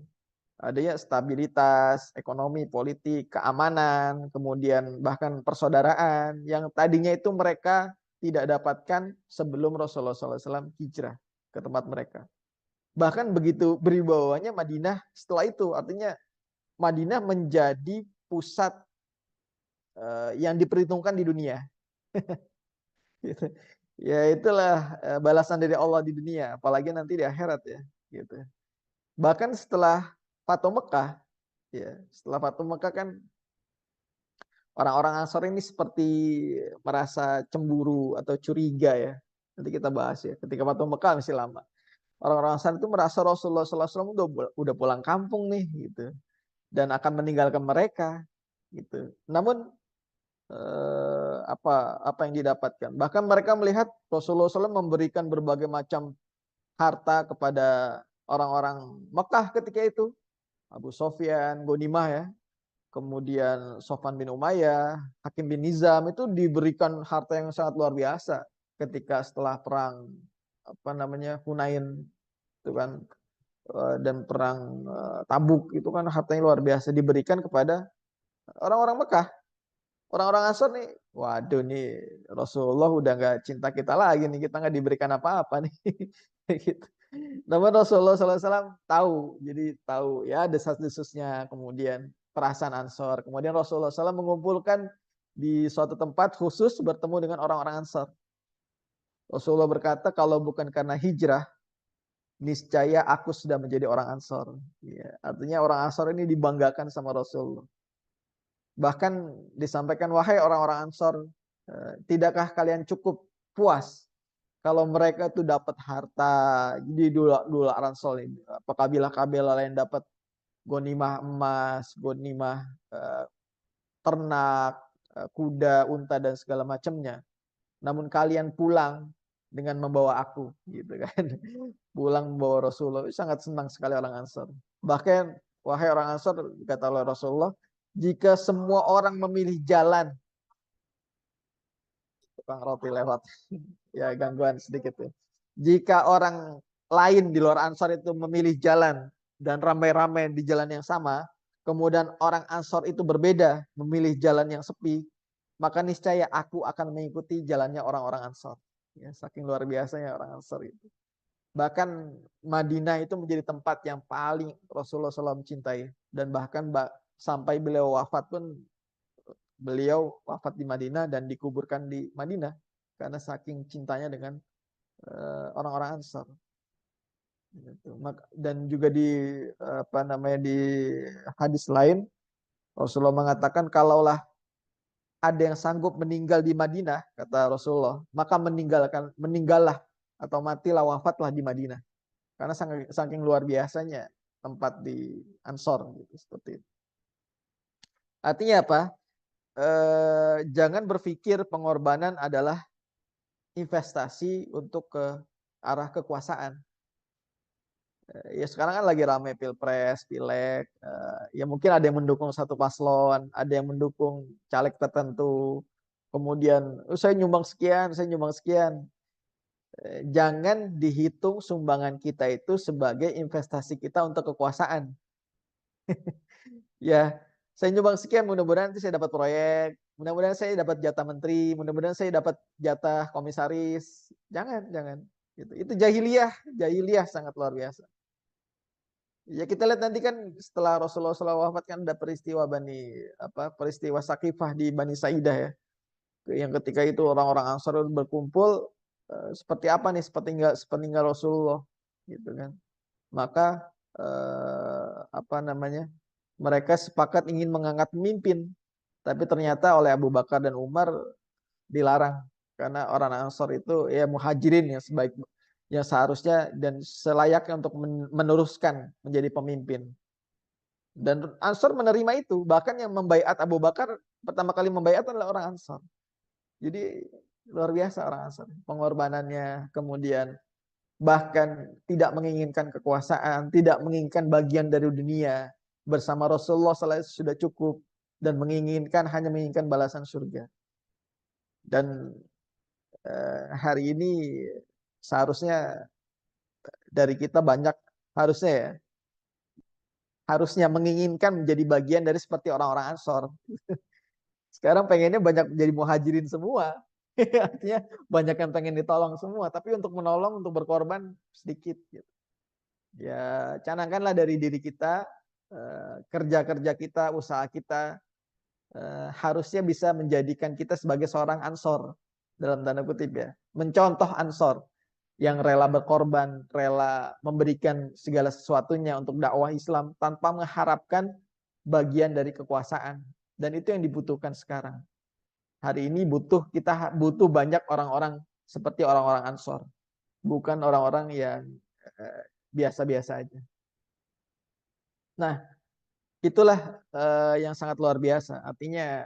Adanya stabilitas ekonomi, politik, keamanan, kemudian bahkan persaudaraan yang tadinya itu mereka tidak dapatkan sebelum Rasulullah SAW hijrah ke tempat mereka. Bahkan begitu berwibawanya Madinah setelah itu, artinya Madinah menjadi pusat yang diperhitungkan di dunia. Gitu. Ya itulah balasan dari Allah di dunia, apalagi nanti di akhirat ya. Gitu. Bahkan setelah Fatu Mekah, ya setelah Fatu Mekah kan orang-orang Ansor ini seperti merasa cemburu atau curiga ya. Nanti kita bahas ya. Ketika Fatu Mekah masih lama. Orang-orang Ansar itu merasa Rasulullah SAW udah pulang kampung nih gitu dan akan meninggalkan mereka gitu. Namun apa yang didapatkan? Bahkan mereka melihat Rasulullah SAW memberikan berbagai macam harta kepada orang-orang Mekah ketika itu. Abu Sofyan, Ghanimah ya. Kemudian Sofwan bin Umayyah, Hakim bin Nizam itu diberikan harta yang sangat luar biasa ketika setelah perang Hunain itu kan dan perang Tabuk itu kan hartanya luar biasa diberikan kepada orang-orang Mekah. Orang-orang Ansor nih, waduh nih Rasulullah udah nggak cinta kita lagi nih, kita nggak diberikan apa-apa nih. Gitu. Namun Rasulullah SAW tahu, jadi tahu ya desas-desusnya, kemudian perasaan Ansor. Kemudian Rasulullah SAW mengumpulkan di suatu tempat khusus bertemu dengan orang-orang Ansor. Rasulullah berkata, kalau bukan karena hijrah, niscaya aku sudah menjadi orang Ansor. Ya, artinya orang Ansor ini dibanggakan sama Rasulullah. Bahkan disampaikan, wahai orang-orang Ansor, tidakkah kalian cukup puas kalau mereka itu dapat harta di dua Ansor ini? Kabilah-kabilah lain dapat gonimah emas, gonimah ternak, kuda, unta dan segala macamnya. Namun kalian pulang dengan membawa aku, gitu kan? Pulang membawa Rasulullah. Sangat senang sekali orang Ansor. Bahkan wahai orang Ansor, kata oleh Rasulullah, jika semua orang memilih jalan, tukang roti lewat, ya gangguan sedikit ya. Jika orang lain di luar Ansor itu memilih jalan dan ramai-ramai di jalan yang sama, kemudian orang Ansor itu berbeda, memilih jalan yang sepi, maka niscaya aku akan mengikuti jalannya orang-orang Ansor. Ya, saking luar biasanya orang Ansor itu. Bahkan Madinah itu menjadi tempat yang paling Rasulullah SAW cintai. Dan bahkan sampai beliau wafat pun, beliau wafat di Madinah dan dikuburkan di Madinah. Karena saking cintanya dengan orang-orang Ansar. Gitu. Dan juga di apa namanya di hadis lain Rasulullah mengatakan kalaulah ada yang sanggup meninggal di Madinah, kata Rasulullah, maka meninggallah atau matilah, wafatlah di Madinah. Karena saking luar biasanya tempat di Ansor gitu, seperti itu. Artinya apa? Jangan berpikir pengorbanan adalah investasi untuk ke arah kekuasaan. Ya sekarang kan lagi ramai pilpres, pileg. Ya mungkin ada yang mendukung satu paslon, ada yang mendukung caleg tertentu. Kemudian, saya nyumbang sekian, saya nyumbang sekian. Jangan dihitung sumbangan kita itu sebagai investasi kita untuk kekuasaan. Ya, saya nyumbang sekian, mudah-mudahan nanti saya dapat proyek, mudah-mudahan saya dapat jatah menteri, mudah-mudahan saya dapat jatah komisaris. Jangan, jangan. Itu jahiliyah, jahiliyah sangat luar biasa. Ya kita lihat nanti kan setelah Rasulullah SAW wafat kan ada peristiwa Sakifah di Bani Saidah ya. Yang ketika itu orang-orang Ansar berkumpul seperti apa nih sepeninggal Rasulullah gitu kan. Maka apa namanya? Mereka sepakat ingin mengangkat pemimpin, tapi ternyata oleh Abu Bakar dan Umar dilarang karena orang Ansar itu ya muhajirin yang seharusnya dan selayaknya untuk meneruskan menjadi pemimpin. Dan Ansar menerima itu, bahkan yang membaiat Abu Bakar pertama kali membaiat adalah orang Ansar. Jadi luar biasa orang Ansar, pengorbanannya, kemudian bahkan tidak menginginkan kekuasaan, tidak menginginkan bagian dari dunia, bersama Rasulullah SAW sudah cukup, dan hanya menginginkan balasan surga. Dan hari ini seharusnya dari kita banyak harusnya menginginkan menjadi bagian dari seperti orang-orang Ansor. Sekarang pengennya banyak jadi muhajirin semua. Artinya banyak yang pengen ditolong semua, tapi untuk menolong, untuk berkorban sedikit. Gitu. Ya canangkanlah dari diri kita, kerja-kerja kita, usaha kita, harusnya bisa menjadikan kita sebagai seorang Ansor, dalam tanda kutip ya. Mencontoh Ansor yang rela berkorban, rela memberikan segala sesuatunya untuk dakwah Islam tanpa mengharapkan bagian dari kekuasaan. Dan itu yang dibutuhkan sekarang. Hari ini kita butuh banyak orang-orang seperti orang-orang Ansor, bukan orang-orang yang biasa-biasa aja. Nah, itulah yang sangat luar biasa. Artinya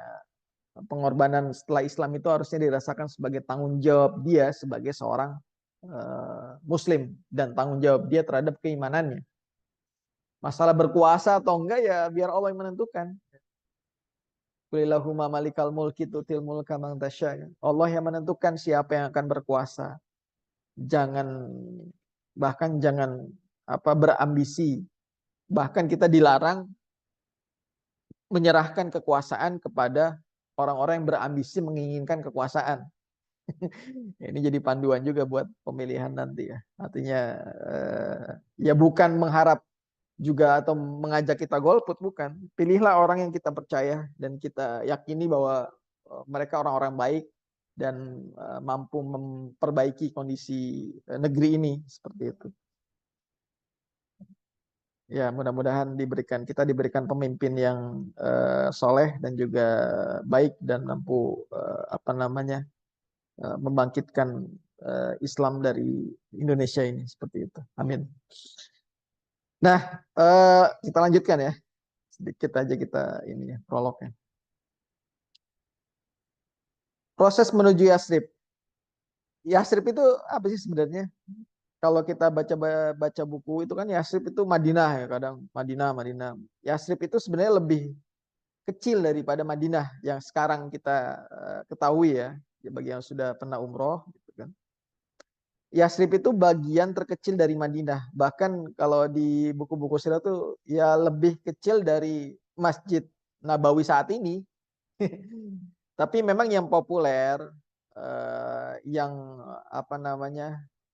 pengorbanan setelah Islam itu harusnya dirasakan sebagai tanggung jawab dia sebagai seorang Muslim dan tanggung jawab dia terhadap keimanannya. Masalah berkuasa atau enggak ya biar Allah yang menentukan. Qulillahumma malikal mulki tutil mulka man tasya. Allah yang menentukan siapa yang akan berkuasa. Bahkan jangan berambisi. Bahkan kita dilarang menyerahkan kekuasaan kepada orang-orang yang berambisi menginginkan kekuasaan. Ini jadi panduan juga buat pemilihan nanti ya. Artinya ya bukan mengharap juga atau mengajak kita golput, bukan. Pilihlah orang yang kita percaya dan kita yakini bahwa mereka orang-orang baik dan mampu memperbaiki kondisi negeri ini, seperti itu. Ya, mudah-mudahan kita diberikan pemimpin yang soleh dan juga baik dan mampu membangkitkan Islam dari Indonesia ini, seperti itu. Amin. Nah, kita lanjutkan ya. Sedikit aja kita ini ya, prolognya. Proses menuju Yasrib. Yasrib itu apa sih sebenarnya? Kalau kita baca buku itu kan Yasrib itu Madinah ya, kadang Madinah. Yasrib itu sebenarnya lebih kecil daripada Madinah yang sekarang kita ketahui ya, bagi yang sudah pernah umroh gitu kan. Yasrib itu bagian terkecil dari Madinah. Bahkan kalau di buku-buku sirah tuh ya lebih kecil dari Masjid Nabawi saat ini. Tapi memang yang populer, yang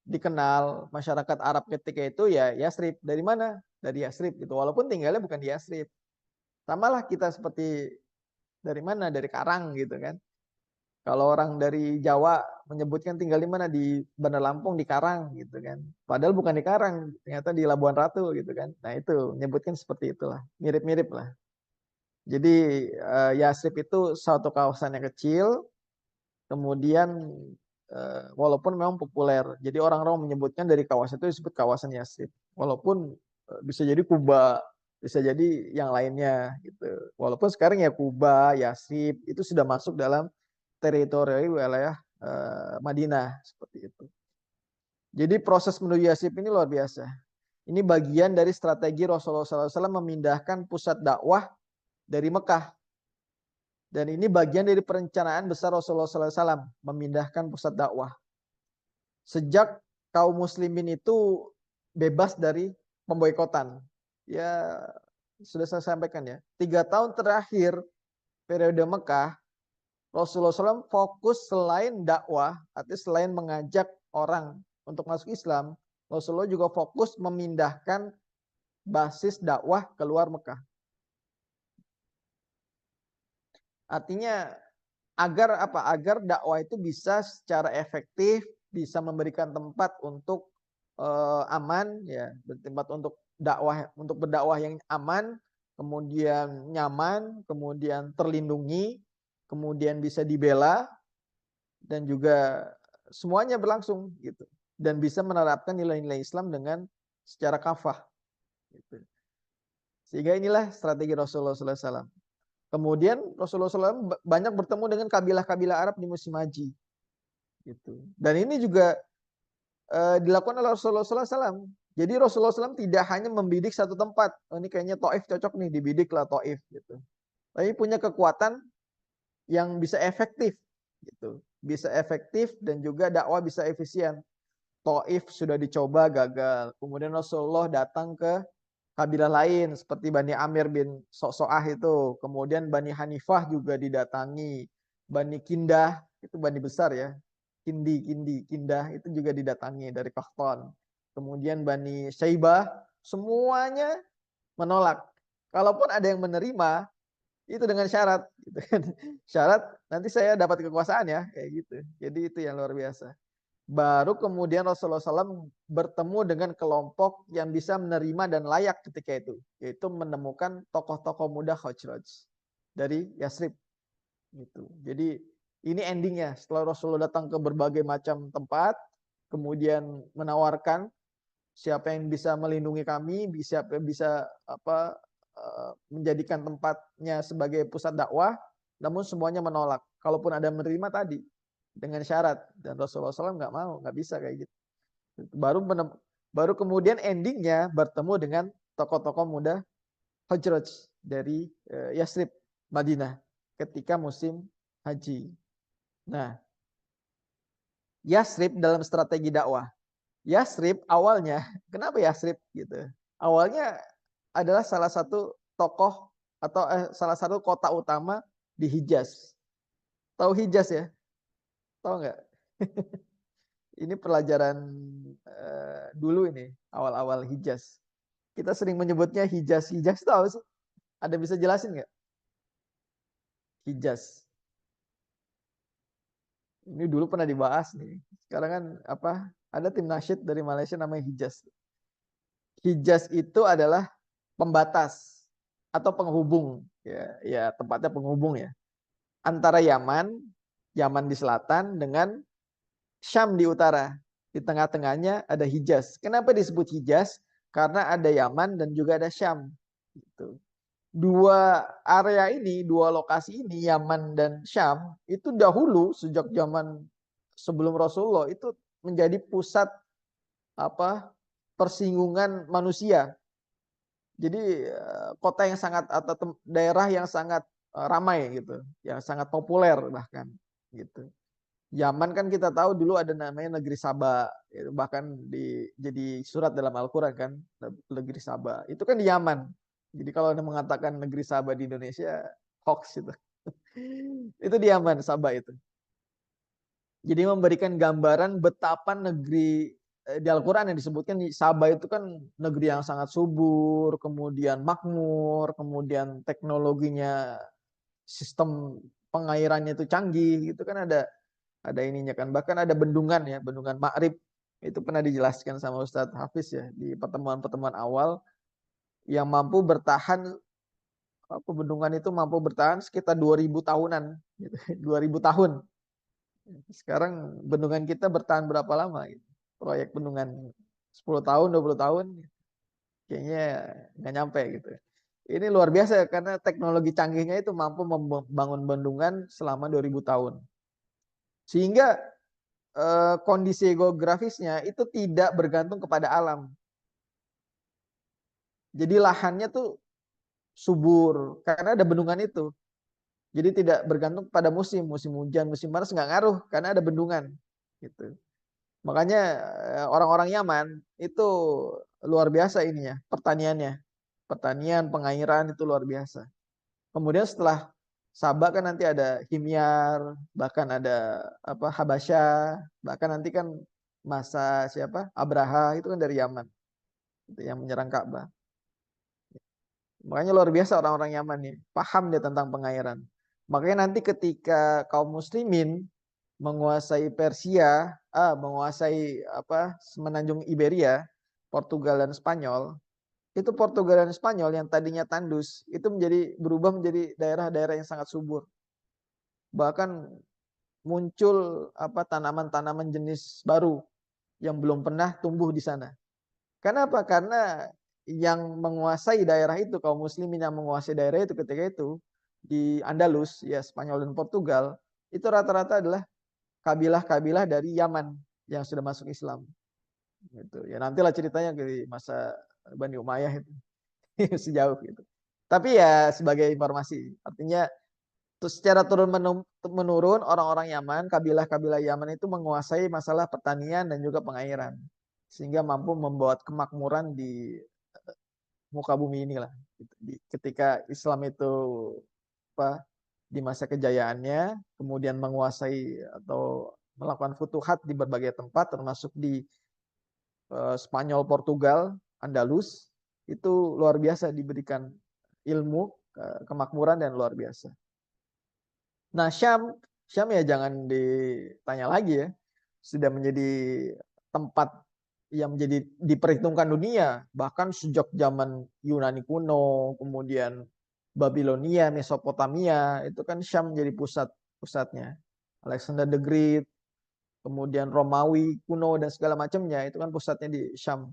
dikenal masyarakat Arab ketika itu ya Yasrib. Dari mana? Dari Yasrib gitu. Walaupun tinggalnya bukan di Yasrib. Samalah kita seperti dari mana? Dari Karang gitu kan. Kalau orang dari Jawa menyebutkan tinggal di mana, di Bandar Lampung, di Karang gitu kan. Padahal bukan di Karang, ternyata di Labuan Ratu gitu kan. Nah itu menyebutkan seperti itulah, mirip-mirip lah. Jadi Yasrib itu suatu kawasan yang kecil, kemudian walaupun memang populer. Jadi orang-orang menyebutkan dari kawasan itu disebut kawasan Yasrib. Walaupun bisa jadi Kuba, bisa jadi yang lainnya gitu. Walaupun sekarang ya Kuba, Yasrib itu sudah masuk dalam teritori wilayah Madinah seperti itu. Jadi proses menuju Yasrib ini luar biasa. Ini bagian dari strategi Rasulullah SAW memindahkan pusat dakwah dari Mekah. Dan ini bagian dari perencanaan besar Rasulullah SAW memindahkan pusat dakwah. Sejak kaum muslimin itu bebas dari pemboikotan. Ya sudah saya sampaikan ya. 3 tahun terakhir periode Mekah, Rasulullah SAW fokus selain dakwah, artinya selain mengajak orang untuk masuk Islam, Rasulullah juga fokus memindahkan basis dakwah keluar Mekah. Artinya agar apa? Agar dakwah itu bisa secara efektif, bisa memberikan tempat untuk aman, ya, tempat untuk berdakwah yang aman, kemudian nyaman, kemudian terlindungi, kemudian bisa dibela, dan juga semuanya berlangsung gitu, dan bisa menerapkan nilai-nilai Islam dengan secara kafah gitu. Sehingga inilah strategi Rasulullah SAW. Kemudian Rasulullah SAW banyak bertemu dengan kabilah-kabilah Arab di musim haji gitu. Dan ini juga dilakukan oleh Rasulullah SAW. Jadi Rasulullah SAW tidak hanya membidik satu tempat. Oh, ini kayaknya Taif cocok nih, dibidiklah Taif gitu. Tapi punya kekuatan yang bisa efektif gitu. Bisa efektif dan juga dakwah bisa efisien. Taif sudah dicoba gagal. Kemudian Rasulullah datang ke kabilah lain seperti Bani Amir bin So'so'ah itu. Kemudian Bani Hanifah juga didatangi. Bani Kindah, itu Bani besar ya. Kindah itu juga didatangi dari Qahtan. Kemudian Bani Syaibah, semuanya menolak. Kalaupun ada yang menerima, itu dengan syarat. Gitu kan. Syarat nanti saya dapat kekuasaan ya, kayak gitu. Jadi itu yang luar biasa. Baru kemudian Rasulullah SAW bertemu dengan kelompok yang bisa menerima dan layak ketika itu, yaitu menemukan tokoh-tokoh muda Khazraj dari Yasrib. Gitu. Jadi ini endingnya setelah Rasulullah datang ke berbagai macam tempat, kemudian menawarkan siapa yang bisa melindungi kami, siapa yang bisa menjadikan tempatnya sebagai pusat dakwah, namun semuanya menolak. Kalaupun ada menerima tadi dengan syarat, dan Rasulullah SAW nggak mau, nggak bisa kayak gitu. Baru kemudian endingnya bertemu dengan tokoh-tokoh muda Hajraj dari Yasrib, Madinah ketika musim haji. Nah, Yasrib dalam strategi dakwah. Yasrib awalnya, kenapa Yasrib gitu? Awalnya adalah salah satu tokoh atau salah satu kota utama di Hijaz. Tahu Hijaz ya? Tahu nggak? Ini pelajaran dulu ini, awal-awal Hijaz. Kita sering menyebutnya Hijaz. Hijaz tahu sih? Ada bisa jelasin nggak? Hijaz. Ini dulu pernah dibahas nih. Sekarang kan apa? Ada tim nasyid dari Malaysia namanya Hijaz. Hijaz itu adalah pembatas atau penghubung, ya tempatnya penghubung ya, antara Yaman di selatan dengan Syam di utara. Di tengah-tengahnya ada Hijaz. Kenapa disebut Hijaz? Karena ada Yaman dan juga ada Syam. Gitu. Dua area ini, dua lokasi ini, Yaman dan Syam, itu dahulu sejak zaman sebelum Rasulullah itu menjadi pusat persinggungan manusia. Jadi kota yang sangat atau daerah yang sangat ramai gitu, yang sangat populer bahkan gitu. Yaman kan kita tahu dulu ada namanya negeri Saba, bahkan jadi surat dalam Al-Quran kan, negeri Saba. Itu kan di Yaman. Jadi kalau Anda mengatakan negeri Saba di Indonesia, hoax itu. Itu di Yaman, Saba itu. Jadi memberikan gambaran betapa negeri di Al-Quran yang disebutkan di Sabah itu kan negeri yang sangat subur, kemudian makmur, kemudian teknologinya sistem pengairannya itu canggih gitu kan, ada ininya kan, bahkan ada bendungan ya, bendungan Ma'rib itu pernah dijelaskan sama Ustadz Hafiz ya di pertemuan-pertemuan awal, yang mampu bertahan, apa, bendungan itu mampu bertahan sekitar 2000 tahunan gitu. 2000 tahun. Sekarang bendungan kita bertahan berapa lama gitu. Proyek bendungan 10 tahun, 20 tahun kayaknya nggak nyampe gitu. Ini luar biasa karena teknologi canggihnya itu mampu membangun bendungan selama 2000 tahun. Sehingga kondisi geografisnya itu tidak bergantung kepada alam. Jadi lahannya tuh subur karena ada bendungan itu. Jadi tidak bergantung pada musim, musim hujan, musim panas nggak ngaruh karena ada bendungan. Gitu. Makanya orang-orang Yaman itu luar biasa ininya, pertaniannya. Pertanian, pengairan itu luar biasa. Kemudian setelah Sabah kan nanti ada Himyar, bahkan ada apa Habasyah, bahkan nanti kan masa siapa? Abraha itu kan dari Yaman, itu yang menyerang Ka'bah. Makanya luar biasa orang-orang Yaman nih, paham dia tentang pengairan. Makanya nanti ketika kaum muslimin menguasai Persia, menguasai apa semenanjung Iberia, Portugal dan Spanyol, itu Portugal dan Spanyol yang tadinya tandus itu berubah menjadi daerah-daerah yang sangat subur. Bahkan muncul apa tanaman-tanaman jenis baru yang belum pernah tumbuh di sana. Kenapa? Karena yang menguasai daerah itu, kaum muslimin yang menguasai daerah itu ketika itu di Andalus, ya Spanyol dan Portugal, itu rata-rata adalah kabilah-kabilah dari Yaman yang sudah masuk Islam. Gitu. Ya nantilah ceritanya di masa Bani Umayyah itu sejauh itu. Tapi ya sebagai informasi, artinya secara turun menurun orang-orang Yaman, kabilah-kabilah Yaman itu menguasai masalah pertanian dan juga pengairan, sehingga mampu membuat kemakmuran di muka bumi inilah. Ketika Islam itu apa di masa kejayaannya, kemudian menguasai atau melakukan futuhat di berbagai tempat, termasuk di Spanyol, Portugal, Andalus, itu luar biasa diberikan ilmu, kemakmuran dan luar biasa. Nah, Syam ya jangan ditanya lagi ya. Sudah menjadi tempat yang menjadi diperhitungkan dunia. Bahkan sejak zaman Yunani kuno, kemudian Babilonia, Mesopotamia, itu kan Syam menjadi pusatnya. Alexander the Great, kemudian Romawi kuno dan segala macamnya, itu kan pusatnya di Syam.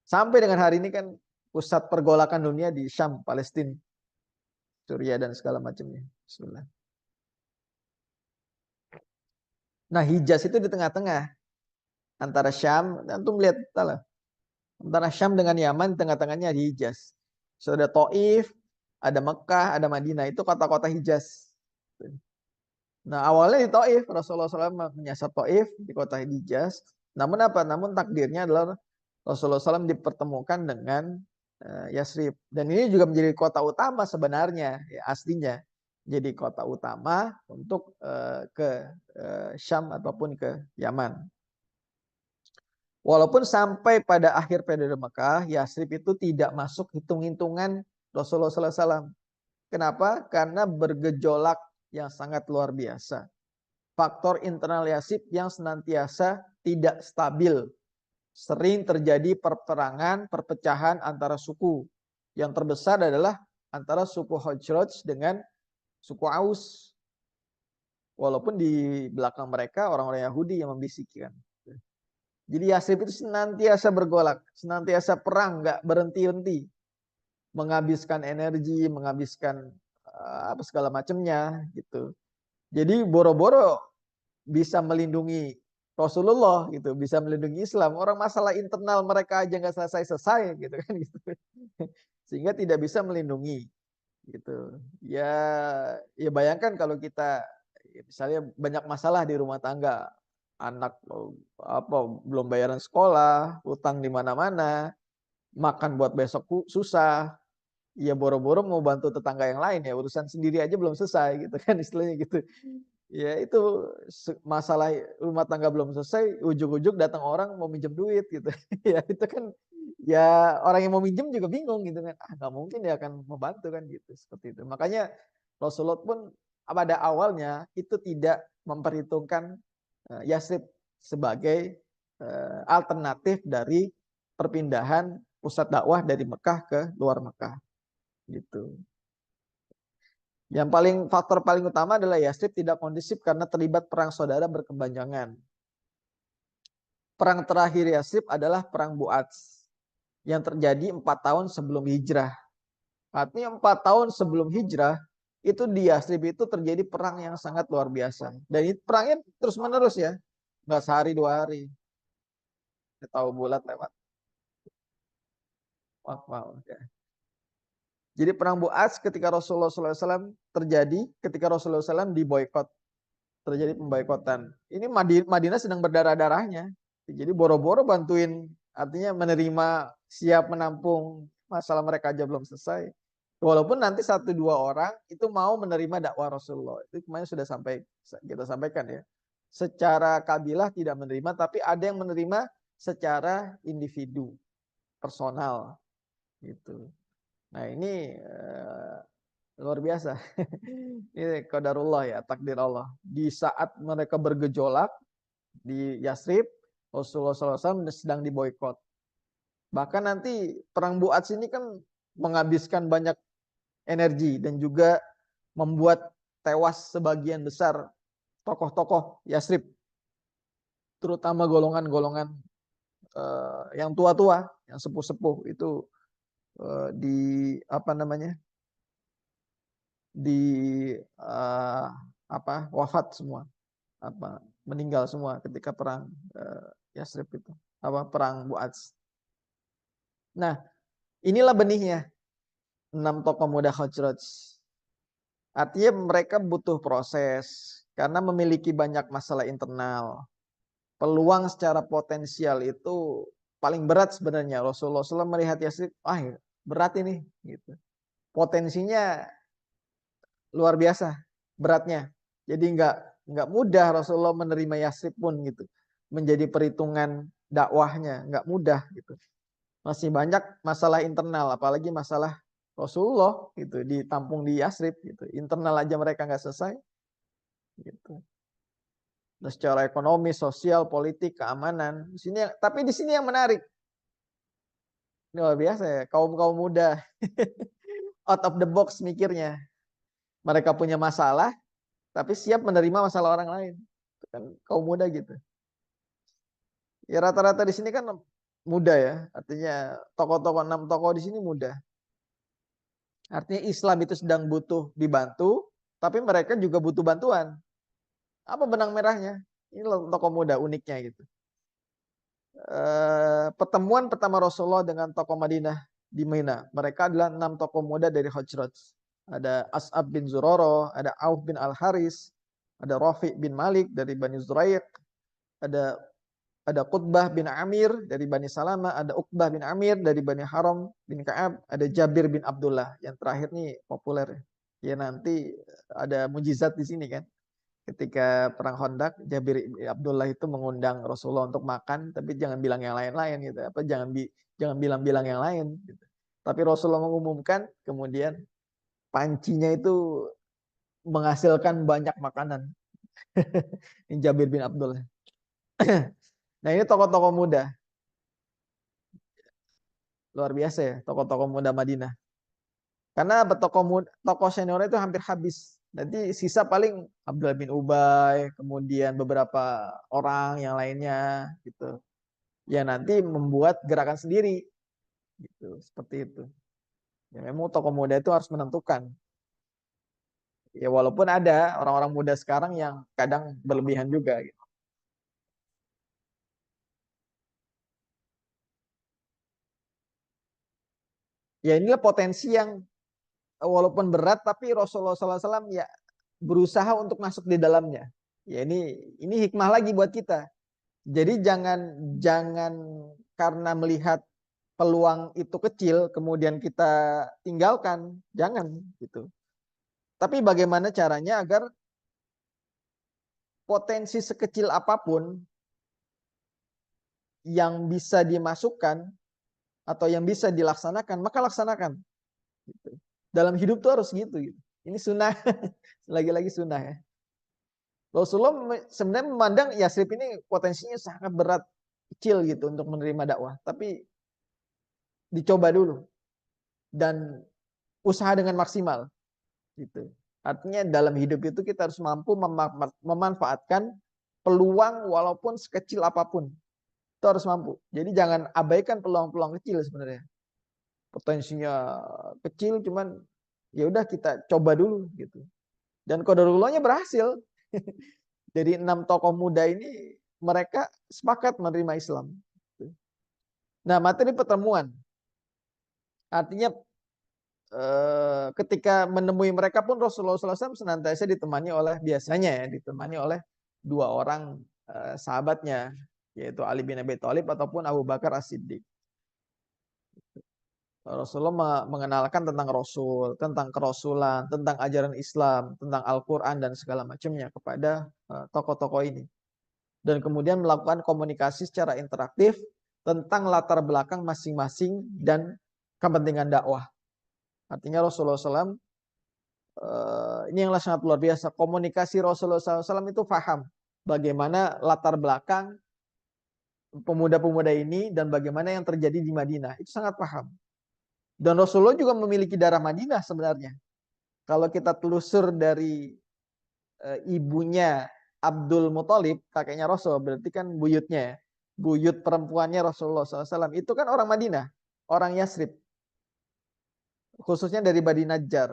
Sampai dengan hari ini kan pusat pergolakan dunia di Syam, Palestina, Suriah dan segala macamnya. Bismillah. Nah, Hijaz itu di tengah-tengah antara Syam, dan tuh melihat lah, antara Syam dengan Yaman, tengah-tengahnya di Hijaz. So, ada Taif, ada Mekah, ada Madinah, itu kota-kota Hijaz. Nah, awalnya di Taif, Rasulullah SAW menyasar Taif di kota Hijaz. Namun apa? Namun takdirnya adalah Rasulullah SAW dipertemukan dengan Yasrib. Dan ini juga menjadi kota utama sebenarnya, ya, aslinya. Jadi kota utama untuk ke Syam ataupun ke Yaman. Walaupun sampai pada akhir periode Mekah, Yasrib itu tidak masuk hitung-hitungan Rasulullah SAW. Kenapa? Karena bergejolak yang sangat luar biasa. Faktor internal Yasrib yang senantiasa tidak stabil. Sering terjadi perperangan, perpecahan antara suku. Yang terbesar adalah antara suku Khazraj dengan suku Aus. Walaupun di belakang mereka orang-orang Yahudi yang membisikkan. Jadi Yasrib itu senantiasa bergolak, senantiasa perang, nggak berhenti-henti, menghabiskan energi, menghabiskan apa segala macamnya gitu. Jadi boro-boro bisa melindungi Rasulullah gitu, bisa melindungi Islam. Orang masalah internal mereka aja nggak selesai-selesai gitu kan gitu. Sehingga tidak bisa melindungi gitu. Ya, ya bayangkan kalau kita misalnya banyak masalah di rumah tangga, anak apa belum bayaran sekolah, utang di mana-mana, makan buat besok susah, ya boro-boro mau bantu tetangga yang lain, ya urusan sendiri aja belum selesai gitu kan istilahnya gitu. Ya itu masalah rumah tangga belum selesai, ujug-ujug datang orang mau minjem duit gitu. Ya itu kan ya orang yang mau minjem juga bingung gitu kan. Ah nggak mungkin dia akan membantu kan gitu seperti itu. Makanya Rasulullah pun pada awalnya itu tidak memperhitungkan Yasrib sebagai alternatif dari perpindahan pusat dakwah dari Mekah ke luar Mekah gitu. Yang faktor paling utama adalah Yasrib tidak kondusif karena terlibat perang saudara berkepanjangan. Perang terakhir Yasrib adalah perang Bu'ats yang terjadi 4 tahun sebelum hijrah. Artinya 4 tahun sebelum hijrah itu di Yasrib itu terjadi perang yang sangat luar biasa. Dan perangnya terus menerus ya, nggak sehari 2 hari. Kita tahu bulat lewat. Wow, ya. Jadi perang Bu'ats ketika Rasulullah SAW terjadi, ketika Rasulullah SAW diboykot, terjadi pemboikotan. Ini Madinah sedang berdarah-darahnya. Jadi boro-boro bantuin, artinya menerima, siap menampung, masalah mereka aja belum selesai. Walaupun nanti 1-2 orang itu mau menerima dakwah Rasulullah. Itu kemarin sudah kita sampaikan ya. Secara kabilah tidak menerima, tapi ada yang menerima secara individu, personal gitu. Nah, ini luar biasa. Ini qadarullah ya, takdir Allah. Di saat mereka bergejolak di Yasrib, Rasulullah SAW sedang diboykot. Bahkan nanti perang Bu'ats ini kan menghabiskan banyak energi dan juga membuat tewas sebagian besar tokoh-tokoh Yasrib, terutama golongan-golongan yang tua-tua, yang sepuh-sepuh itu di apa namanya, di wafat semua, meninggal semua ketika perang Yasrib itu, perang Bu'ats. Nah, inilah benihnya 6 tokoh muda Khazraj. Artinya mereka butuh proses karena memiliki banyak masalah internal. Peluang secara potensial itu paling berat sebenarnya. Rasulullah SAW melihat Yasrib, berat ini gitu. Potensinya luar biasa beratnya. Jadi nggak mudah Rasulullah menerima Yasrib pun gitu. Menjadi perhitungan dakwahnya nggak mudah gitu. Masih banyak masalah internal, apalagi masalah Rasulullah gitu ditampung di Yasrib gitu. Internal aja mereka nggak selesai gitu. Nah, secara ekonomi, sosial, politik, keamanan. Tapi di sini yang menarik. Ini luar biasa ya, kaum muda out of the box mikirnya. Mereka punya masalah, tapi siap menerima masalah orang lain. Itu kan kaum muda gitu. Ya rata-rata di sini kan muda ya, artinya tokoh-tokoh 6 tokoh di sini muda. Artinya Islam itu sedang butuh dibantu, tapi mereka juga butuh bantuan. Apa benang merahnya? Ini tokoh muda uniknya gitu. Pertemuan pertama Rasulullah dengan tokoh Madinah di Mina. Mereka adalah 6 tokoh muda dari Khazraj. Ada As'ab bin Zuroro, ada Auf bin Al-Haris, ada Rafi bin Malik dari Bani Zuraiq, ada Qutbah bin Amir dari Bani Salamah, ada Uqbah bin Amir dari Bani Haram bin Ka'ab, ada Jabir bin Abdullah. Yang terakhir nih populer. Ya nanti ada mujizat di sini kan. Ketika perang Khandaq, Jabir bin Abdullah itu mengundang Rasulullah untuk makan, tapi jangan bilang yang lain-lain gitu. Jangan bilang-bilang yang lain gitu. Tapi Rasulullah mengumumkan, kemudian pancinya itu menghasilkan banyak makanan. Ini Jabir bin Abdullah. Nah, ini tokoh-tokoh muda. Luar biasa ya, tokoh-tokoh muda Madinah. Karena tokoh senior itu hampir habis. Nanti sisa paling Abdullah bin Ubay, kemudian beberapa orang yang lainnya gitu. Ya nanti membuat gerakan sendiri gitu, seperti itu. Ya memang tokoh muda itu harus menentukan. Ya walaupun ada orang-orang muda sekarang yang kadang berlebihan juga gitu. Ya inilah potensi yang walaupun berat tapi Rasulullah SAW ya berusaha untuk masuk di dalamnya. Ya ini hikmah lagi buat kita. Jadi jangan karena melihat peluang itu kecil kemudian kita tinggalkan, jangan gitu. Tapi bagaimana caranya agar potensi sekecil apapun yang bisa dimasukkan atau yang bisa dilaksanakan, maka laksanakan. Gitu. Dalam hidup tuh harus gitu. Ini sunnah, lagi-lagi sunnah ya. Rasulullah sebenarnya memandang Yasrib ini potensinya sangat berat, kecil gitu untuk menerima dakwah. Tapi dicoba dulu dan usaha dengan maksimal gitu. Artinya dalam hidup itu kita harus mampu memanfaatkan peluang walaupun sekecil apapun. Itu harus mampu. Jadi jangan abaikan peluang-peluang kecil sebenarnya. Potensinya kecil cuman ya udah kita coba dulu gitu. Dan qadarullahnya berhasil. Dari 6 tokoh muda ini mereka sepakat menerima Islam. Nah, materi pertemuan artinya ketika menemui mereka pun Rasulullah SAW senantiasa ditemani oleh biasanya ya ditemani oleh dua orang sahabatnya, yaitu Ali bin Abi Thalib ataupun Abu Bakar As-Siddiq. Rasulullah mengenalkan tentang Rasul, tentang kerasulan, tentang ajaran Islam, tentang Al-Quran dan segala macamnya kepada tokoh-tokoh ini. Dan kemudian melakukan komunikasi secara interaktif tentang latar belakang masing-masing dan kepentingan dakwah. Artinya Rasulullah SAW ini yang sangat luar biasa. Komunikasi Rasulullah SAW itu paham bagaimana latar belakang pemuda-pemuda ini dan bagaimana yang terjadi di Madinah. Itu sangat paham. Dan Rasulullah juga memiliki darah Madinah sebenarnya. Kalau kita telusur dari ibunya Abdul Muthalib, kakeknya Rasul, berarti kan buyutnya, buyut perempuannya Rasulullah SAW, itu kan orang Madinah, orang Yasrib, khususnya dari Bani Najjar.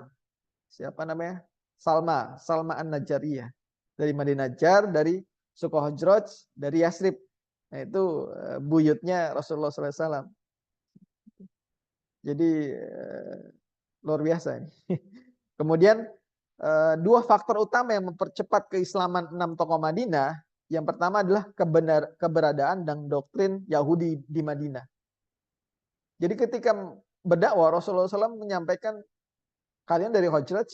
Siapa namanya? Salma An-Najjariyah. Dari Bani Najjar, dari suku Hajraj, dari Yasrib. Nah itu buyutnya Rasulullah SAW. Jadi luar biasa ini. Kemudian dua faktor utama yang mempercepat keislaman 6 tokoh Madinah. Yang pertama adalah keberadaan dan doktrin Yahudi di Madinah. Jadi ketika berdakwah Rasulullah SAW menyampaikan kalian dari Hajraj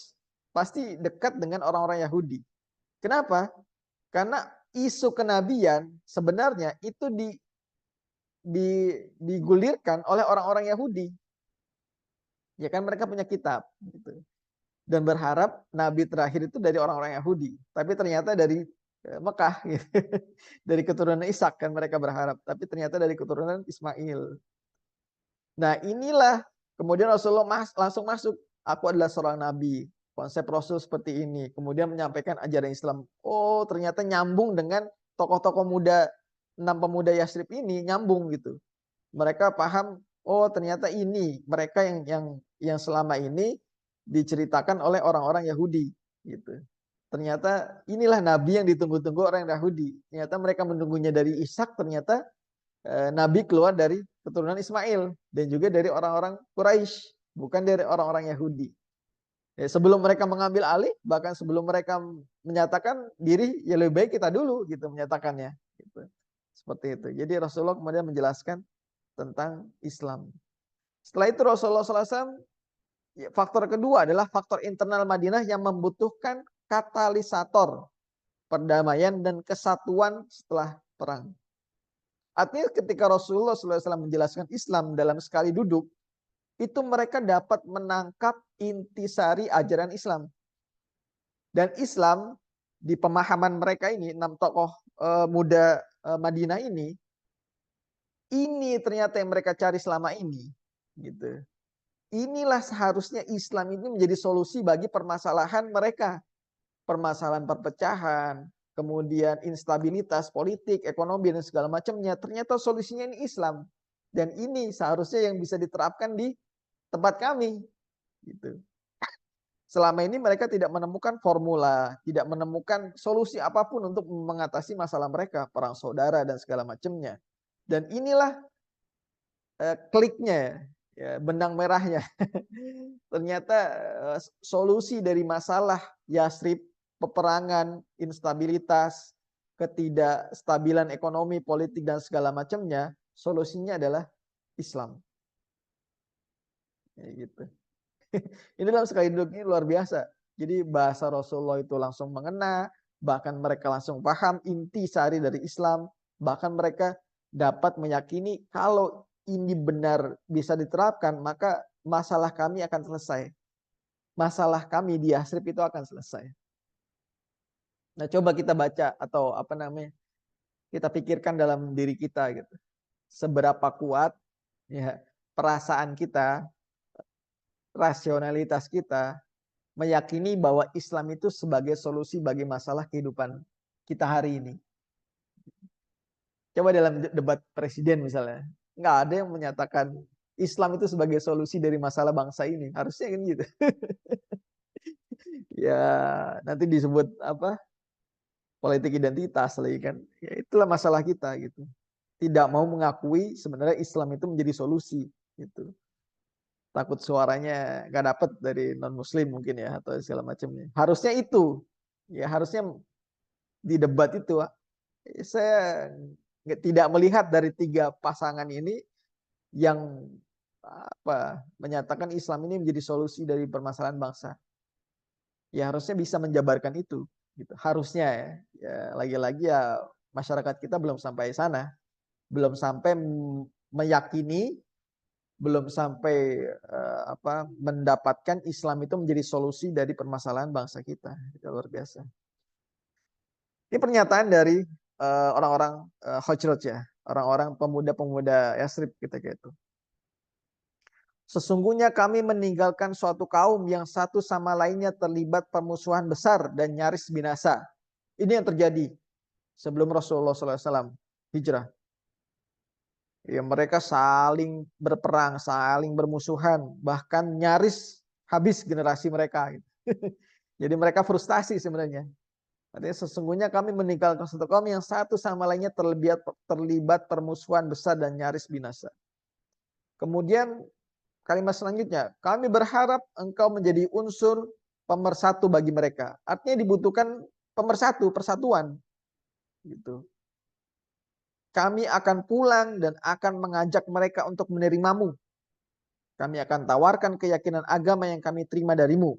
pasti dekat dengan orang-orang Yahudi. Kenapa? Karena isu kenabian sebenarnya itu digulirkan oleh orang-orang Yahudi. Ya kan mereka punya kitab gitu. Dan berharap nabi terakhir itu dari orang-orang Yahudi, tapi ternyata dari Mekah gitu. Dari keturunan Ishak kan mereka berharap, tapi ternyata dari keturunan Ismail. Nah, inilah kemudian Rasulullah langsung masuk, aku adalah seorang nabi. Konsep Rasul seperti ini, kemudian menyampaikan ajaran Islam. Oh, ternyata nyambung dengan tokoh-tokoh muda, 6 pemuda Yasrib ini nyambung gitu. Mereka paham, oh ternyata ini mereka yang selama ini diceritakan oleh orang-orang Yahudi gitu. Ternyata inilah nabi yang ditunggu-tunggu orang Yahudi. Ternyata mereka menunggunya dari Ishak, ternyata nabi keluar dari keturunan Ismail dan juga dari orang-orang Quraisy, bukan dari orang-orang Yahudi. Sebelum mereka mengambil alih, bahkan sebelum mereka menyatakan diri, ya lebih baik kita dulu gitu menyatakannya. Gitu. Seperti itu. Jadi Rasulullah kemudian menjelaskan tentang Islam. Setelah itu Rasulullah SAW, faktor kedua adalah faktor internal Madinah yang membutuhkan katalisator perdamaian dan kesatuan setelah perang. Artinya ketika Rasulullah SAW menjelaskan Islam dalam sekali duduk, itu mereka dapat menangkap intisari ajaran Islam. Dan Islam di pemahaman mereka ini, 6 tokoh muda Madinah ini ternyata yang mereka cari selama ini. Gitu. Inilah seharusnya Islam ini menjadi solusi bagi permasalahan mereka. Permasalahan perpecahan, kemudian instabilitas politik, ekonomi, dan segala macamnya. Ternyata solusinya ini Islam. Dan ini seharusnya yang bisa diterapkan di tempat kami. Gitu. Selama ini mereka tidak menemukan formula, tidak menemukan solusi apapun untuk mengatasi masalah mereka, perang saudara dan segala macamnya. Dan inilah kliknya, ya, benang merahnya. Ternyata solusi dari masalah Yasrib, peperangan, instabilitas, ketidakstabilan ekonomi, politik dan segala macamnya, solusinya adalah Islam. Ya, gitu. Ini dalam sekali duduk ini luar biasa. Jadi bahasa Rasulullah itu langsung mengena, bahkan mereka langsung paham inti sari dari Islam, bahkan mereka dapat meyakini kalau ini benar bisa diterapkan, maka masalah kami akan selesai. masalah kami di Yasrib itu akan selesai. Nah, coba kita baca atau kita pikirkan dalam diri kita gitu. Seberapa kuat ya perasaan kita, rasionalitas kita meyakini bahwa Islam itu sebagai solusi bagi masalah kehidupan kita hari ini. Coba dalam debat presiden misalnya, nggak ada yang menyatakan Islam itu sebagai solusi dari masalah bangsa ini. Harusnya kan gitu. Ya, nanti disebut politik identitas lagi kan. Ya itulah masalah kita gitu. Tidak mau mengakui sebenarnya Islam itu menjadi solusi gitu. Takut suaranya nggak dapet dari non muslim mungkin ya atau segala macamnya. Harusnya itu. Ya harusnya di debat itu saya tidak melihat dari tiga pasangan ini yang menyatakan Islam ini menjadi solusi dari permasalahan bangsa. Ya harusnya bisa menjabarkan itu gitu. Harusnya ya. Ya lagi-lagi ya masyarakat kita belum sampai sana. Belum sampai meyakini, belum sampai mendapatkan Islam itu menjadi solusi dari permasalahan bangsa kita. Itu luar biasa. Ini pernyataan dari orang-orang Khazraj ya, orang-orang pemuda-pemuda Yasrib ketika itu. Sesungguhnya kami meninggalkan suatu kaum yang satu sama lainnya terlibat permusuhan besar dan nyaris binasa. Ini yang terjadi sebelum Rasulullah SAW hijrah. Ya, mereka saling berperang, saling bermusuhan, bahkan nyaris habis generasi mereka. Jadi mereka frustasi sebenarnya. Artinya sesungguhnya kami meninggalkan satu kaum yang satu sama lainnya terlibat permusuhan besar dan nyaris binasa. Kemudian kalimat selanjutnya, kami berharap engkau menjadi unsur pemersatu bagi mereka. Artinya dibutuhkan pemersatu, persatuan. Gitu. Kami akan pulang dan akan mengajak mereka untuk menerimamu. Kami akan tawarkan keyakinan agama yang kami terima darimu.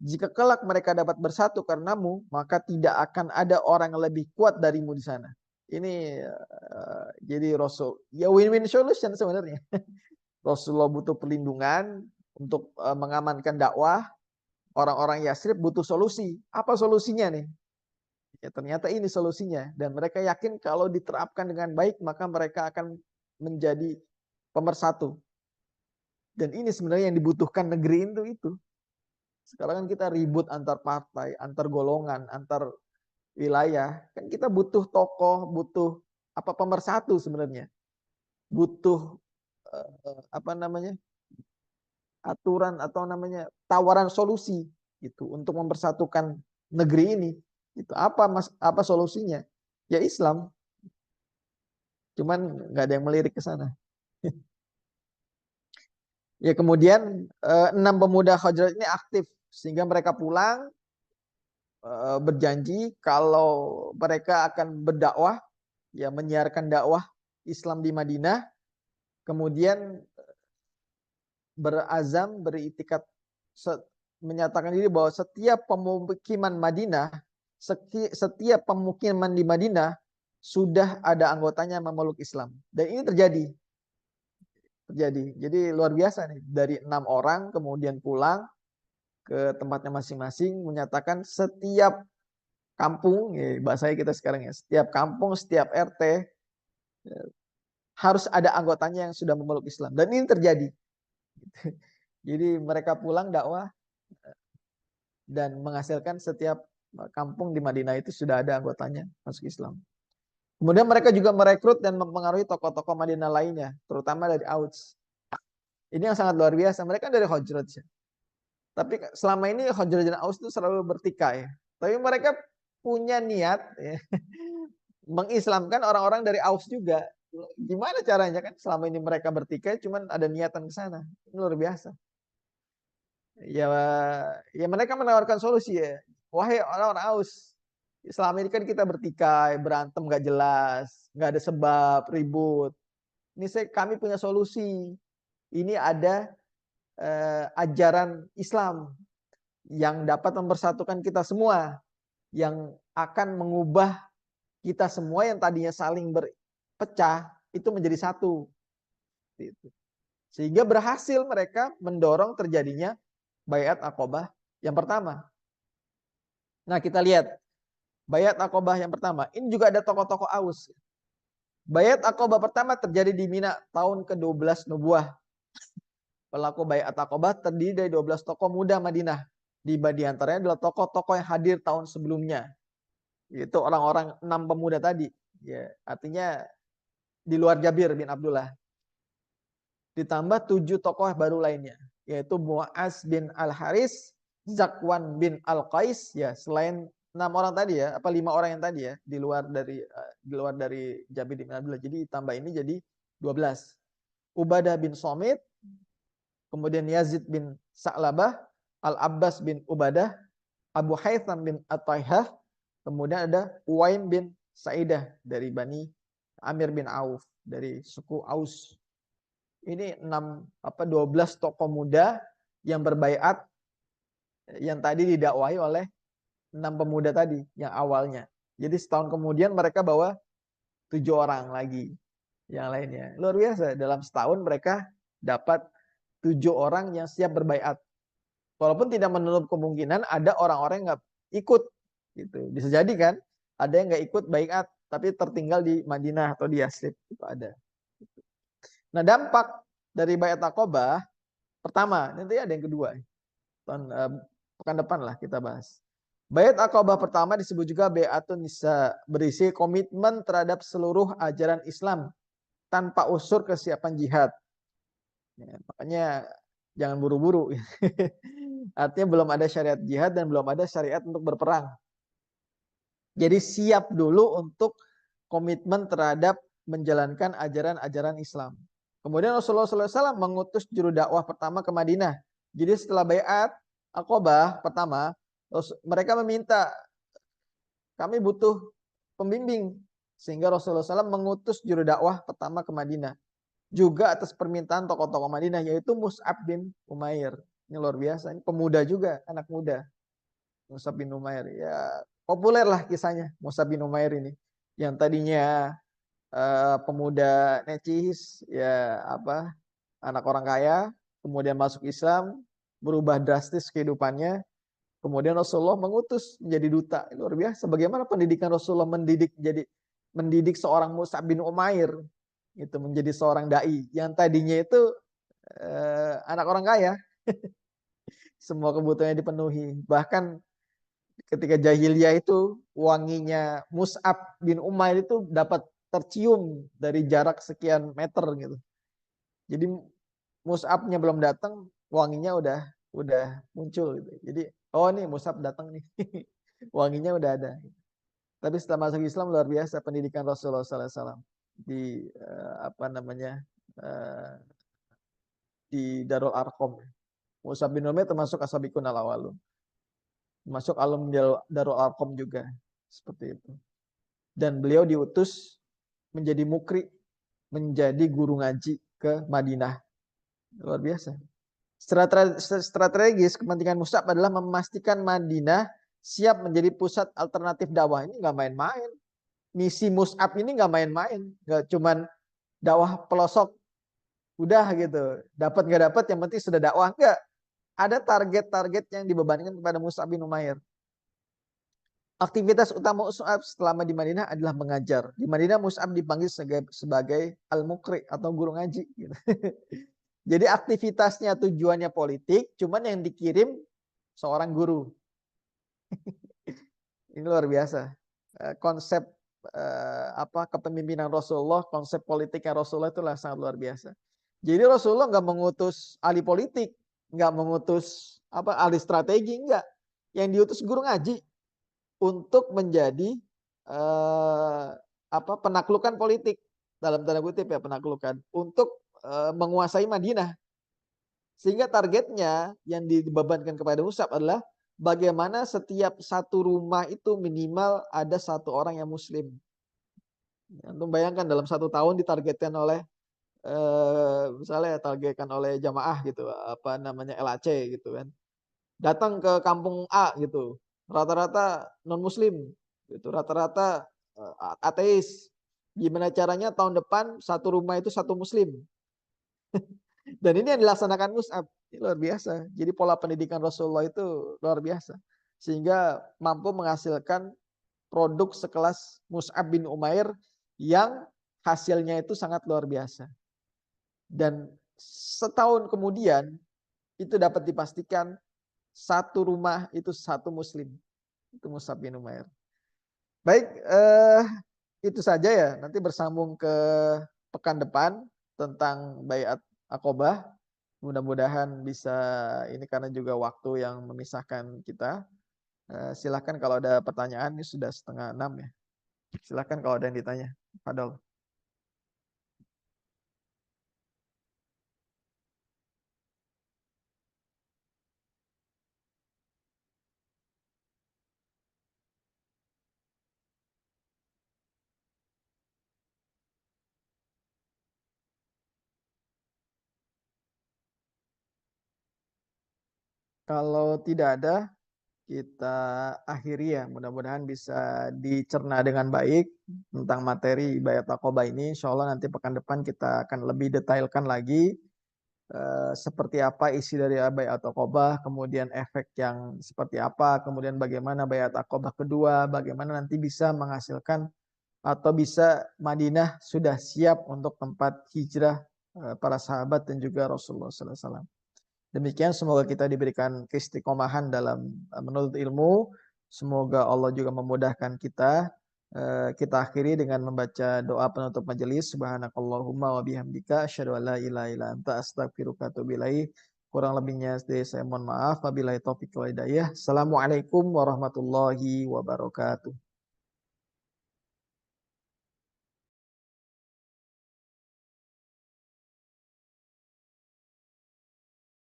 Jika kelak mereka dapat bersatu karenamu, maka tidak akan ada orang yang lebih kuat darimu di sana. Ini jadi Rasul. Ya win-win solution sebenarnya. Rasulullah butuh perlindungan untuk mengamankan dakwah. Orang-orang Yasrib butuh solusi. Apa solusinya nih? Ya, ternyata ini solusinya. Dan mereka yakin kalau diterapkan dengan baik, maka mereka akan menjadi pemersatu. Dan ini sebenarnya yang dibutuhkan negeri itu. Sekarang kan kita ribut antar partai, antar golongan, antar wilayah. Kan kita butuh tokoh, butuh pemersatu sebenarnya. Butuh aturan atau tawaran solusi gitu untuk mempersatukan negeri ini. Itu apa solusinya? Ya Islam. Cuman nggak ada yang melirik ke sana. Ya kemudian 6 pemuda Khazraj ini aktif sehingga mereka pulang berjanji kalau mereka akan berdakwah, ya menyiarkan dakwah Islam di Madinah, kemudian berazam, beriktikad, menyatakan diri bahwa setiap pemukiman Madinah, setiap pemukiman di Madinah sudah ada anggotanya memeluk Islam. Dan ini terjadi. Jadi luar biasa nih. Dari 6 orang kemudian pulang ke tempatnya masing-masing, menyatakan setiap kampung, ya, bahasa kita sekarang ya, setiap kampung, setiap RT ya, harus ada anggotanya yang sudah memeluk Islam. Dan ini terjadi. Jadi mereka pulang dakwah dan menghasilkan setiap kampung di Madinah itu sudah ada anggotanya masuk Islam. Kemudian mereka juga merekrut dan mempengaruhi tokoh-tokoh Madinah lainnya, terutama dari Aus. Ini yang sangat luar biasa. Mereka dari Khazraj. Tapi selama ini Khazraj dan Aus itu selalu bertikai. Tapi mereka punya niat ya, mengislamkan orang-orang dari Aus juga. Gimana caranya kan? Selama ini mereka bertikai, cuman ada niatan ke sana. Ini luar biasa. Ya mereka menawarkan solusi ya. Wahai orang-orang Aus, selama ini kan kita bertikai, berantem gak jelas, gak ada sebab, ribut. Ini kami punya solusi. Ini ada ajaran Islam yang dapat mempersatukan kita semua, yang akan mengubah kita semua yang tadinya saling berpecah itu menjadi satu. Sehingga berhasil mereka mendorong terjadinya Baiat Aqabah yang pertama. Nah, kita lihat Baiat Aqabah yang pertama. Ini juga ada tokoh-tokoh Aus. Baiat Aqabah pertama terjadi di Mina tahun ke-12 Nubuah. Pelaku Baiat Aqabah terdiri dari 12 tokoh muda Madinah. Di antaranya adalah tokoh-tokoh yang hadir tahun sebelumnya. Itu orang-orang 6 pemuda tadi. Ya, artinya di luar Jabir bin Abdullah. Ditambah 7 tokoh baru lainnya, yaitu Mu'az bin Al-Haris, Zakwan bin Al-Qais, ya selain 6 orang tadi ya, apa 5 orang yang tadi ya, di luar dari Jabir bin Abdullah. Jadi tambah ini jadi 12. Ubadah bin Somit, kemudian Yazid bin Sa'labah, Al-Abbas bin Ubadah, Abu Haytham bin At-Taihah, kemudian ada Uwaim bin Sa'idah dari Bani Amir bin Auf, dari suku Aus. Ini 12 tokoh muda yang berbaiat yang tadi didakwahi oleh 6 pemuda tadi yang awalnya. Jadi setahun kemudian mereka bawa 7 orang lagi yang lainnya. Luar biasa, dalam setahun mereka dapat 7 orang yang siap berbaiat. Walaupun tidak menutup kemungkinan ada orang-orang yang nggak ikut gitu. Bisa jadi kan ada yang nggak ikut baiat tapi tertinggal di Madinah atau di Yathrib, itu ada. Nah, dampak dari Baiat Aqabah pertama, nanti ada yang kedua. Pekan depan lah kita bahas. Baiat Aqabah pertama disebut juga Baiatun Nisa, berisi komitmen terhadap seluruh ajaran Islam tanpa unsur kesiapan jihad. Ya, makanya jangan buru-buru. Artinya belum ada syariat jihad dan belum ada syariat untuk berperang. Jadi siap dulu untuk komitmen terhadap menjalankan ajaran-ajaran Islam. Kemudian Rasulullah SAW mengutus juru dakwah pertama ke Madinah. Jadi setelah Baiat Aqabah pertama, mereka meminta, kami butuh pembimbing. Sehingga Rasulullah SAW mengutus juru dakwah pertama ke Madinah. Juga atas permintaan tokoh-tokoh Madinah, yaitu Mus'ab bin Umair. Ini luar biasa, ini pemuda juga, anak muda. Mus'ab bin Umair. Ya, populer lah kisahnya Mus'ab bin Umair ini. Yang tadinya pemuda necis, ya anak orang kaya, kemudian masuk Islam, berubah drastis kehidupannya. Kemudian Rasulullah mengutus menjadi duta. Luar biasa. Bagaimana pendidikan Rasulullah mendidik seorang Mus'ab bin Umair itu menjadi seorang dai yang tadinya itu anak orang kaya. Semua kebutuhannya dipenuhi. Bahkan ketika jahiliyah itu wanginya Mus'ab bin Umair itu dapat tercium dari jarak sekian meter gitu. Jadi Mus'abnya belum datang, wanginya udah muncul gitu. Jadi oh nih Mus'ab datang nih. Wanginya udah ada. Tapi setelah masuk Islam luar biasa pendidikan Rasulullah SAW di di Darul Arqam. Mus'ab bin Umair termasuk as-sabiqun al-awwalun. Masuk alam Darul Arqam juga seperti itu. Dan beliau diutus menjadi mukri, menjadi guru ngaji ke Madinah. Luar biasa. Strategis kepentingan Mus'ab adalah memastikan Madinah siap menjadi pusat alternatif dakwah. Ini nggak main-main. Misi Mus'ab ini nggak main-main. Nggak cuman dakwah pelosok. Udah gitu. Dapat nggak dapat yang penting sudah dakwah. Nggak. Ada target-target yang dibebankan kepada Mus'ab bin Umair. Aktivitas utama Mus'ab selama di Madinah adalah mengajar. Di Madinah Mus'ab dipanggil sebagai al-mukri atau guru ngaji. Gitu. Jadi aktivitasnya tujuannya politik, cuman yang dikirim seorang guru. Ini luar biasa. Konsep kepemimpinan Rasulullah, konsep politiknya Rasulullah itulah sangat luar biasa. Jadi Rasulullah nggak mengutus ahli politik, nggak mengutus ahli strategi, nggak. Yang diutus guru ngaji untuk menjadi penaklukan politik, dalam tanda kutip ya, penaklukan untuk menguasai Madinah. Sehingga targetnya yang dibebankan kepada Mus'ab adalah bagaimana setiap satu rumah itu minimal ada satu orang yang muslim. Untuk bayangkan dalam satu tahun ditargetkan oleh misalnya targetkan oleh jamaah gitu, LAC gitu kan. Datang ke kampung A gitu. Rata-rata non muslim gitu, rata-rata ateis. Gimana caranya tahun depan satu rumah itu satu muslim? Dan ini yang dilaksanakan Mus'ab. Ini luar biasa. Jadi pola pendidikan Rasulullah itu luar biasa. Sehingga mampu menghasilkan produk sekelas Mus'ab bin Umair yang hasilnya itu sangat luar biasa. Dan setahun kemudian itu dapat dipastikan satu rumah itu satu muslim. Itu Mus'ab bin Umair. Baik, itu saja ya. Nanti bersambung ke pekan depan tentang Baiat Aqobah. Mudah-mudahan bisa ini karena juga waktu yang memisahkan kita. Silakan kalau ada pertanyaan, ini sudah 5:30 ya. Silakan kalau ada yang ditanya. Fadol. Kalau tidak ada, kita akhiri ya. Mudah-mudahan bisa dicerna dengan baik tentang materi Baiat Aqobah ini. Insya Allah nanti pekan depan kita akan lebih detailkan lagi seperti apa isi dari Baiat Aqobah, kemudian efek yang seperti apa, kemudian bagaimana Baiat Aqobah kedua, bagaimana nanti bisa menghasilkan atau bisa Madinah sudah siap untuk tempat hijrah para sahabat dan juga Rasulullah SAW. Demikian semoga kita diberikan keistiqomahan dalam menuntut ilmu. Semoga Allah juga memudahkan kita. Kita akhiri dengan membaca doa penutup majelis. Subhanakallahumma wa bihamdika asyhadu an la ilaha illa anta astaghfiruka wa atubu ilaik. Kurang lebihnya saya mohon maaf. Wabillahi taufiq wal hidayah. Assalamualaikum warahmatullahi wabarakatuh.